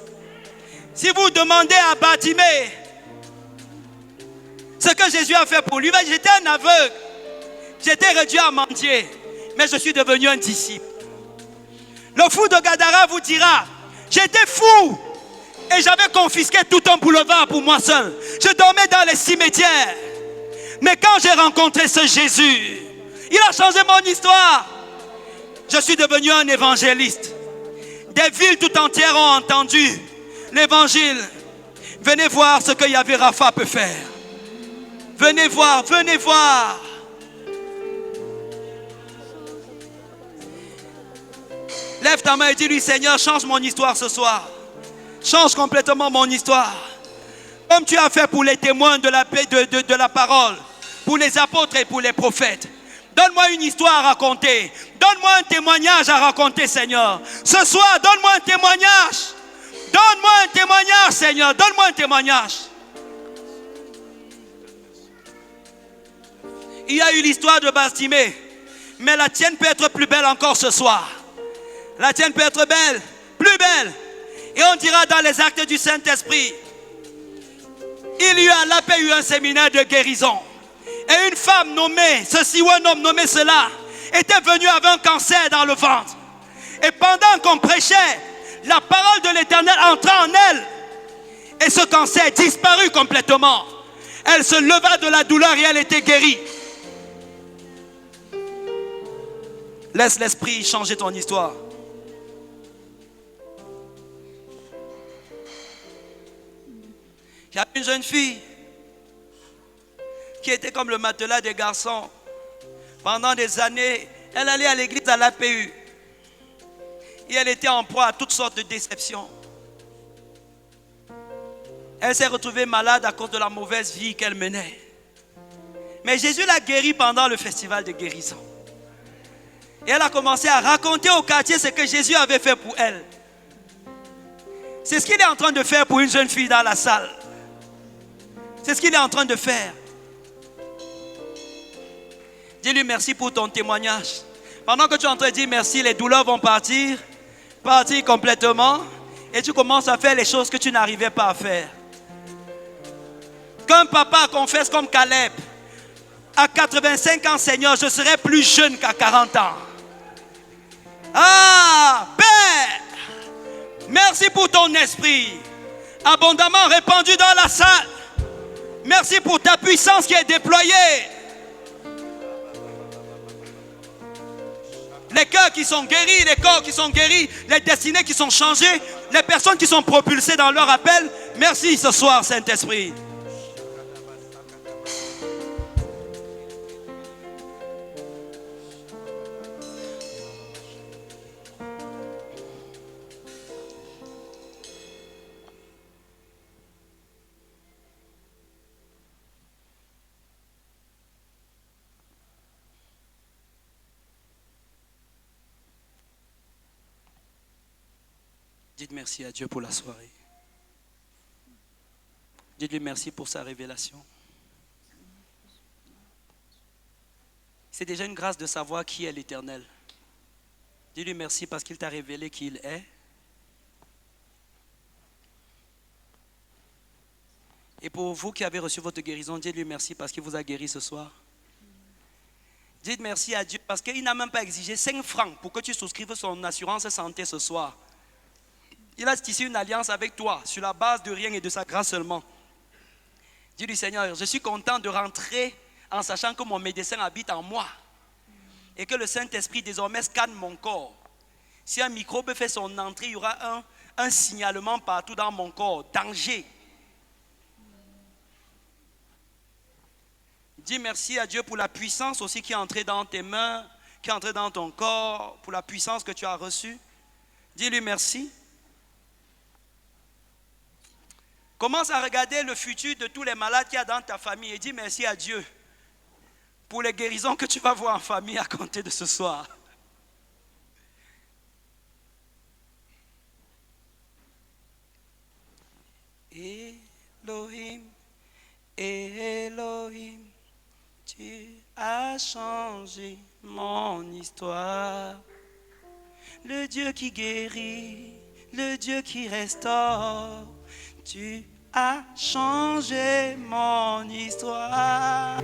Si vous demandez à Bartimée ce que Jésus a fait pour lui, j'étais un aveugle. J'étais réduit à mendier, mais je suis devenu un disciple. Le fou de Gadara vous dira: j'étais fou et j'avais confisqué tout un boulevard pour moi seul. Je dormais dans les cimetières. Mais quand j'ai rencontré ce Jésus, il a changé mon histoire. Je suis devenu un évangéliste. Des villes tout entières ont entendu l'évangile. Venez voir ce que Yahvé Rapha peut faire. Venez voir, venez voir. Lève ta main et dis-lui, Seigneur, change mon histoire ce soir. Change complètement mon histoire. Comme tu as fait pour les témoins de la paix de la parole, pour les apôtres et pour les prophètes. Donne-moi une histoire à raconter. Donne-moi un témoignage à raconter, Seigneur. Ce soir, donne-moi un témoignage. Donne-moi un témoignage, Seigneur. Donne-moi un témoignage. Il y a eu l'histoire de Bartimée, mais la tienne peut être plus belle encore ce soir. La tienne peut être belle, plus belle. Et on dira dans les actes du Saint-Esprit, il y a à la paix eu un séminaire de guérison. Et une femme nommée ceci ou un homme nommé cela était venu avec un cancer dans le ventre. Et pendant qu'on prêchait, la parole de l'Éternel entra en elle. Et ce cancer disparut complètement. Elle se leva de la douleur et elle était guérie. Laisse l'Esprit changer ton histoire. Il y a une jeune fille qui était comme le matelas des garçons. Pendant des années, elle allait à l'église à l'APU. Et elle était en proie à toutes sortes de déceptions. Elle s'est retrouvée malade à cause de la mauvaise vie qu'elle menait. Mais Jésus l'a guérie pendant le festival de guérison. Et elle a commencé à raconter au quartier ce que Jésus avait fait pour elle. C'est ce qu'il est en train de faire pour une jeune fille dans la salle. C'est ce qu'il est en train de faire. Dis-lui merci pour ton témoignage. Pendant que tu es en train de dire merci, les douleurs vont partir complètement. Et tu commences à faire les choses que tu n'arrivais pas à faire. Qu'un papa confesse comme Caleb. À 85 ans, Seigneur, je serai plus jeune qu'à 40 ans. Ah, Père, merci pour ton esprit abondamment répandu dans la salle. Merci pour ta puissance qui est déployée. Les cœurs qui sont guéris, les corps qui sont guéris, les destinées qui sont changées, les personnes qui sont propulsées dans leur appel. Merci ce soir, Saint-Esprit. Dites merci à Dieu pour la soirée. Dites-lui merci pour sa révélation. C'est déjà une grâce de savoir qui est l'Éternel. Dis-lui merci parce qu'il t'a révélé qui il est. Et pour vous qui avez reçu votre guérison, dites-lui merci parce qu'il vous a guéri ce soir. Dites merci à Dieu parce qu'il n'a même pas exigé 5 francs pour que tu souscrives son assurance santé ce soir. Il a tissé une alliance avec toi sur la base de rien et de sa grâce seulement. Dis-lui, Seigneur, je suis content de rentrer en sachant que mon médecin habite en moi et que le Saint-Esprit désormais scanne mon corps. Si un microbe fait son entrée, il y aura un signalement partout dans mon corps. Danger. Dis merci à Dieu pour la puissance aussi qui est entrée dans tes mains, qui est entrée dans ton corps, pour la puissance que tu as reçue. Dis-lui merci. Commence à regarder le futur de tous les malades qu'il y a dans ta famille et dis merci à Dieu pour les guérisons que tu vas voir en famille à compter de ce soir. Elohim, Elohim, tu as changé mon histoire. Le Dieu qui guérit, le Dieu qui restaure. Tu as changé mon histoire.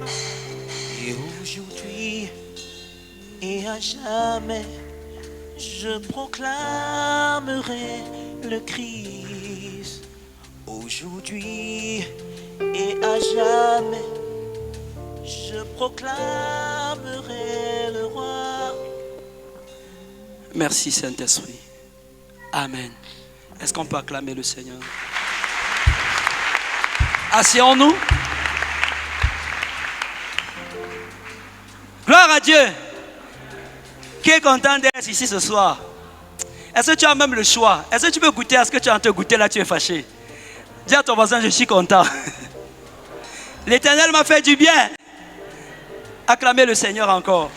Et aujourd'hui et à jamais, je proclamerai le Christ. Aujourd'hui et à jamais, je proclamerai le roi. Merci Saint-Esprit. Amen. Est-ce qu'on peut acclamer le Seigneur? Asseyons-nous. Gloire à Dieu. Qui est content d'être ici ce soir? Est-ce que tu as même le choix? Est-ce que tu peux goûter à ce que tu es en train de goûter là, tu es fâché? Dis à ton voisin, je suis content. L'Éternel m'a fait du bien. Acclamez le Seigneur encore.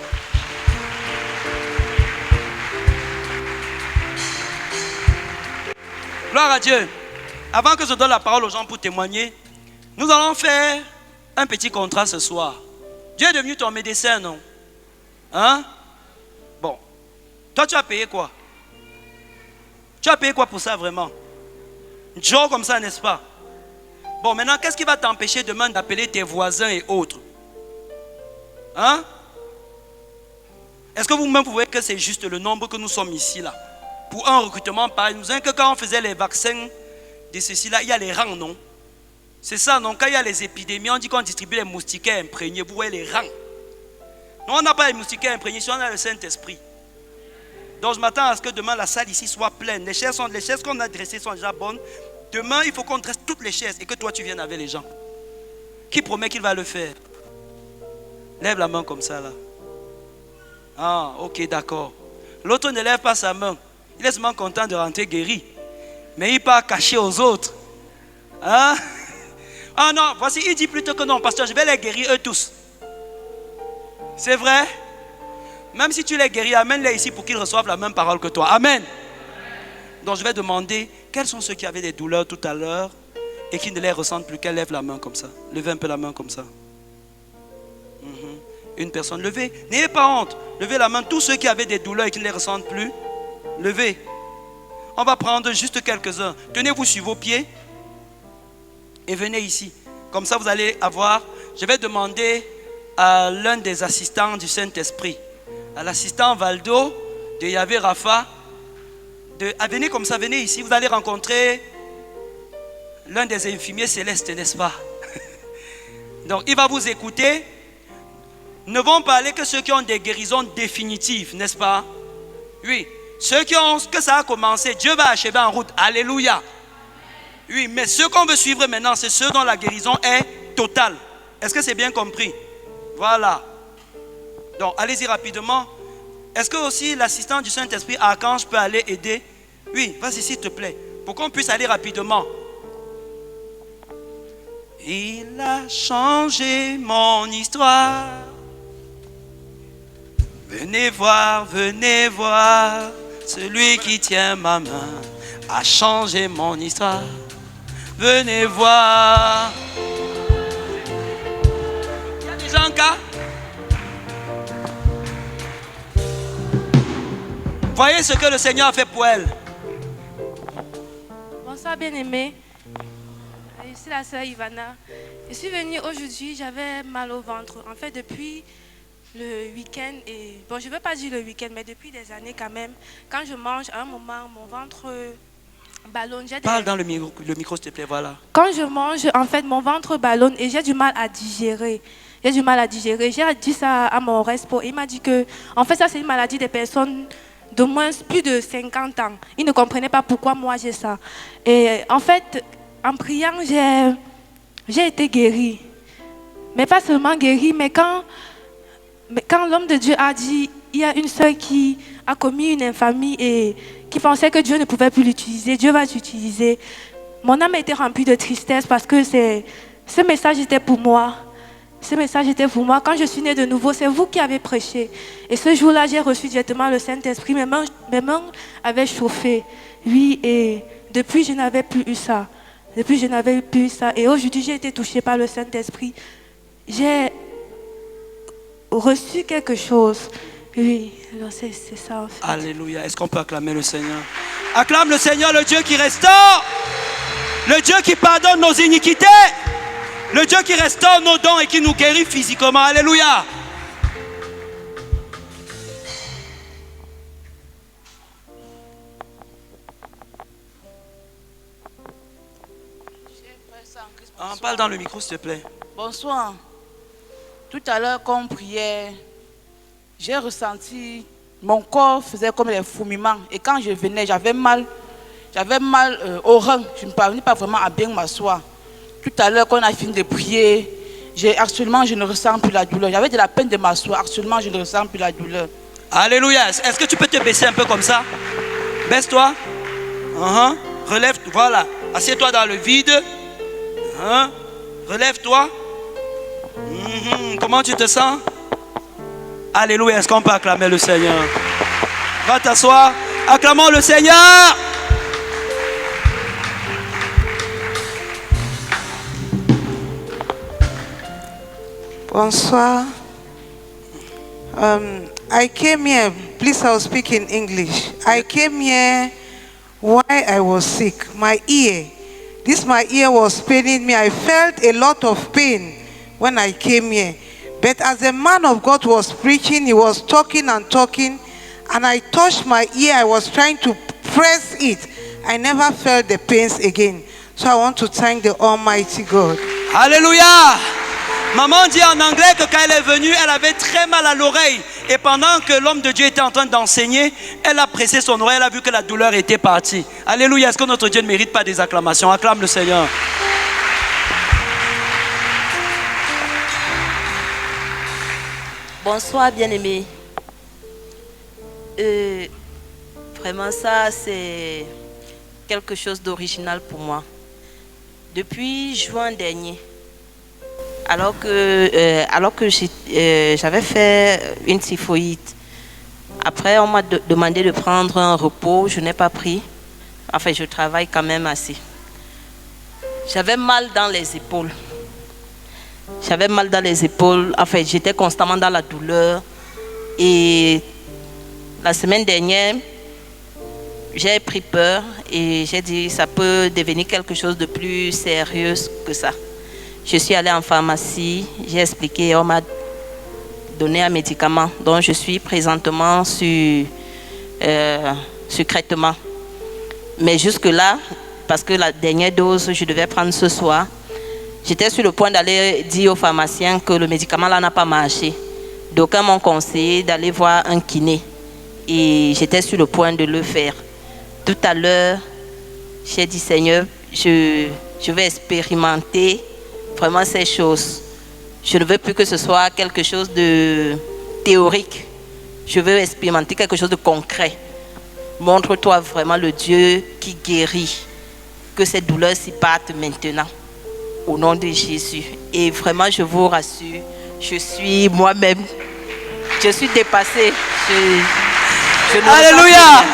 Gloire à Dieu. Avant que je donne la parole aux gens pour témoigner, nous allons faire un petit contrat ce soir. Dieu est devenu ton médecin, non? Hein? Bon. Toi, tu as payé quoi? Tu as payé quoi pour ça vraiment? Joe comme ça, n'est-ce pas? Bon, maintenant, qu'est-ce qui va t'empêcher demain d'appeler tes voisins et autres? Hein? Est-ce que vous-même vous voyez que c'est juste le nombre que nous sommes ici là? Pour un recrutement pareil, nous savons que quand on faisait les vaccins de ceci là, il y a les rangs, non? C'est ça, non? Quand il y a les épidémies, on dit qu'on distribue les moustiquaires imprégnés. Vous voyez les rangs. Non, on n'a pas les moustiquaires imprégnés, si on a le Saint-Esprit. Donc je m'attends à ce que demain la salle ici soit pleine. Les chaises qu'on a dressées sont déjà bonnes. Demain, il faut qu'on dresse toutes les chaises et que toi tu viennes avec les gens. Qui promet qu'il va le faire? Lève la main comme ça là. Ah, ok, d'accord. L'autre ne lève pas sa main. Il est seulement content de rentrer guéri. Mais il part cacher aux autres. Hein? Ah non, voici, il dit plutôt que non, pasteur, je vais les guérir eux tous. C'est vrai? Même si tu les guéris, amène-les ici pour qu'ils reçoivent la même parole que toi. Amen. Donc je vais demander, quels sont ceux qui avaient des douleurs tout à l'heure et qui ne les ressentent plus, qu'elles lèvent la main comme ça. Levez un peu la main comme ça. Une personne, levez. N'ayez pas honte. Levez la main. Tous ceux qui avaient des douleurs et qui ne les ressentent plus, levez. On va prendre juste quelques-uns. Tenez-vous sur vos pieds et venez ici. Comme ça, vous allez avoir... Je vais demander à l'un des assistants du Saint-Esprit, à l'assistant Valdo, de Yahvé Rapha, venez comme ça, venez ici. Vous allez rencontrer l'un des infirmiers célestes, n'est-ce pas? Donc, il va vous écouter. Ne vont parler que ceux qui ont des guérisons définitives, n'est-ce pas? Oui. Ceux qui ont que ça a commencé, Dieu va achever en route. Alléluia. Oui, mais ceux qu'on veut suivre maintenant, c'est ceux dont la guérison est totale. Est-ce que c'est bien compris? Voilà. Donc, allez-y rapidement. Est-ce que aussi l'assistant du Saint-Esprit, Archange, peut aller aider? Oui, vas-y s'il te plaît. Pour qu'on puisse aller rapidement. Il a changé mon histoire. Venez voir, celui qui tient ma main a changé mon histoire. Venez voir. Il y a des gens là. Voyez ce que le Seigneur a fait pour elle. Bonsoir bien-aimé. Je suis la sœur Ivana. Je suis venue aujourd'hui, j'avais mal au ventre. En fait, depuis le week-end, et bon, je ne veux pas dire le week-end, mais depuis des années quand même, quand je mange, à un moment, mon ventre ballonne. Parle dans le micro, s'il te plaît, voilà. Quand je mange, en fait, mon ventre ballonne et j'ai du mal à digérer. J'ai dit ça à mon respo. Il m'a dit que, en fait, ça, c'est une maladie des personnes de moins plus de 50 ans. Il ne comprenait pas pourquoi moi j'ai ça. Et en fait, en priant, j'ai été guérie. Mais pas seulement guérie, mais quand l'homme de Dieu a dit, il y a une sœur qui a commis une infamie et qui pensait que Dieu ne pouvait plus l'utiliser, Dieu va l'utiliser. Mon âme a été remplie de tristesse parce que ce message était pour moi. Ce message était pour moi. Quand je suis née de nouveau, c'est vous qui avez prêché. Et ce jour-là, j'ai reçu directement le Saint-Esprit. Mes mains avaient chauffé. Oui, et depuis, je n'avais plus eu ça. Et aujourd'hui, j'ai été touchée par le Saint-Esprit. J'ai reçu quelque chose. Oui, c'est ça en fait. Alléluia. Est-ce qu'on peut acclamer le Seigneur? Acclame le Seigneur, le Dieu qui restaure. Le Dieu qui pardonne nos iniquités. Le Dieu qui restaure nos dons et qui nous guérit physiquement. Alléluia. Parle dans le micro, s'il te plaît. Bonsoir. Tout à l'heure, quand on priait, j'ai ressenti Mon corps faisait comme des fourmillements. Et quand je venais, j'avais mal au rein. Je ne parvenais pas vraiment à bien m'asseoir. Tout à l'heure, quand on a fini de prier, actuellement, je ne ressens plus la douleur. J'avais de la peine de m'asseoir. Actuellement, je ne ressens plus la douleur. Alléluia. Est-ce que tu peux te baisser un peu comme ça? Baisse-toi. Relève, voilà. Assieds-toi dans le vide. Relève-toi. Comment tu te sens? Alléluia. Est-ce qu'on peut acclamer le Seigneur? Va t'asseoir. Acclamons le Seigneur. Bonsoir. I came here, please I'll speak in English. I came here while I was sick. My ear was paining me. I felt a lot of pain when I came here. But as the man of God was preaching, he was talking and talking, and I touched my ear. I was trying to press it. I never felt the pains again. So I want to thank the Almighty God. Alléluia. Maman dit en anglais que quand elle est venue, elle avait très mal à l'oreille. Et pendant que l'homme de Dieu était en train d'enseigner, elle a pressé son oreille, elle a vu que la douleur était partie. Alléluia. Est-ce que notre Dieu ne mérite pas des acclamations? Acclame le Seigneur. Bonsoir bien-aimés. Vraiment ça c'est quelque chose d'original pour moi. Depuis juin dernier, alors que j'avais fait une typhoïde, après on m'a demandé de prendre un repos, je n'ai pas pris. Enfin, je travaille quand même assez. J'avais mal dans les épaules. Enfin, j'étais constamment dans la douleur. Et la semaine dernière, j'ai pris peur et j'ai dit ça peut devenir quelque chose de plus sérieux que ça. Je suis allée en pharmacie, j'ai expliqué, on m'a donné un médicament dont je suis présentement sur traitement. Mais jusque-là, parce que la dernière dose, je devais prendre ce soir, j'étais sur le point d'aller dire au pharmacien que le médicament là n'a pas marché. D'aucuns m'ont conseillé d'aller voir un kiné. Et j'étais sur le point de le faire. Tout à l'heure, j'ai dit, Seigneur, je vais expérimenter vraiment ces choses. Je ne veux plus que ce soit quelque chose de théorique. Je veux expérimenter quelque chose de concret. Montre-toi vraiment le Dieu qui guérit. Que ces douleurs s'y partent maintenant. Au nom de Jésus. Et vraiment, je vous rassure, je suis moi-même. Je suis dépassée. Alléluia.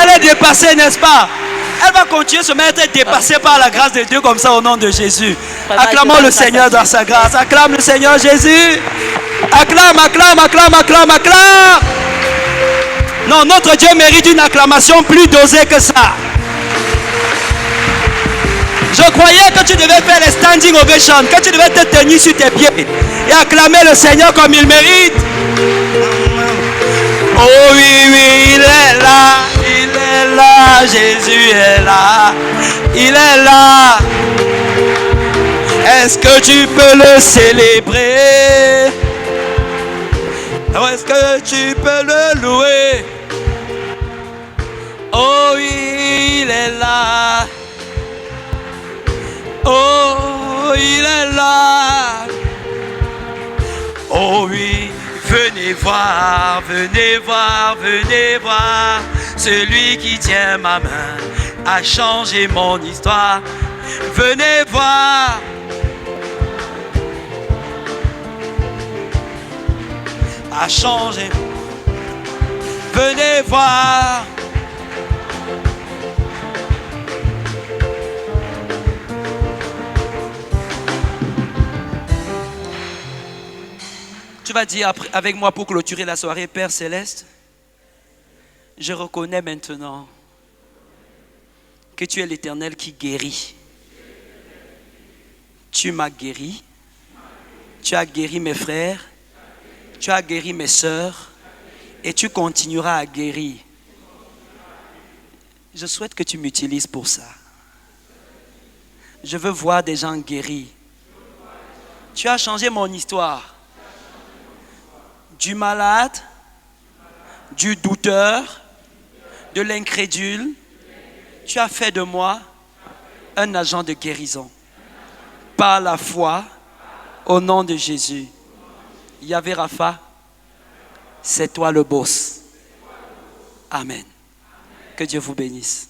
Elle est dépassée, n'est-ce pas? Elle va continuer de se mettre dépassée par la grâce de Dieu comme ça au nom de Jésus. Acclamons le Seigneur dans sa grâce. Acclame le Seigneur Jésus. Acclame, acclame, acclame, acclame, acclame. Non, notre Dieu mérite une acclamation plus dosée que ça. Je croyais que tu devais faire les standing ovations, que tu devais te tenir sur tes pieds et acclamer le Seigneur comme il mérite. Oh oui, oui, il est là, Jésus est là, il est là. Est-ce que tu peux le célébrer? Est-ce que tu peux le louer? Oh oui, il est là. Oh, il est là. Oh oui, venez voir, venez voir, venez voir. Celui qui tient ma main a changé mon histoire. Venez voir. A changé. Venez voir. Tu vas dire avec moi pour clôturer la soirée, Père Céleste, je reconnais maintenant que tu es l'Éternel qui guérit. Tu m'as guéri, tu as guéri mes frères, tu as guéri mes sœurs et tu continueras à guérir. Je souhaite que tu m'utilises pour ça. Je veux voir des gens guéris. Tu as changé mon histoire. Du malade du douteur, de l'incrédule, tu as fait de moi un agent de guérison. Par la foi, au nom de Jésus. Yahvé Rapha, c'est toi le boss. Amen. Que Dieu vous bénisse.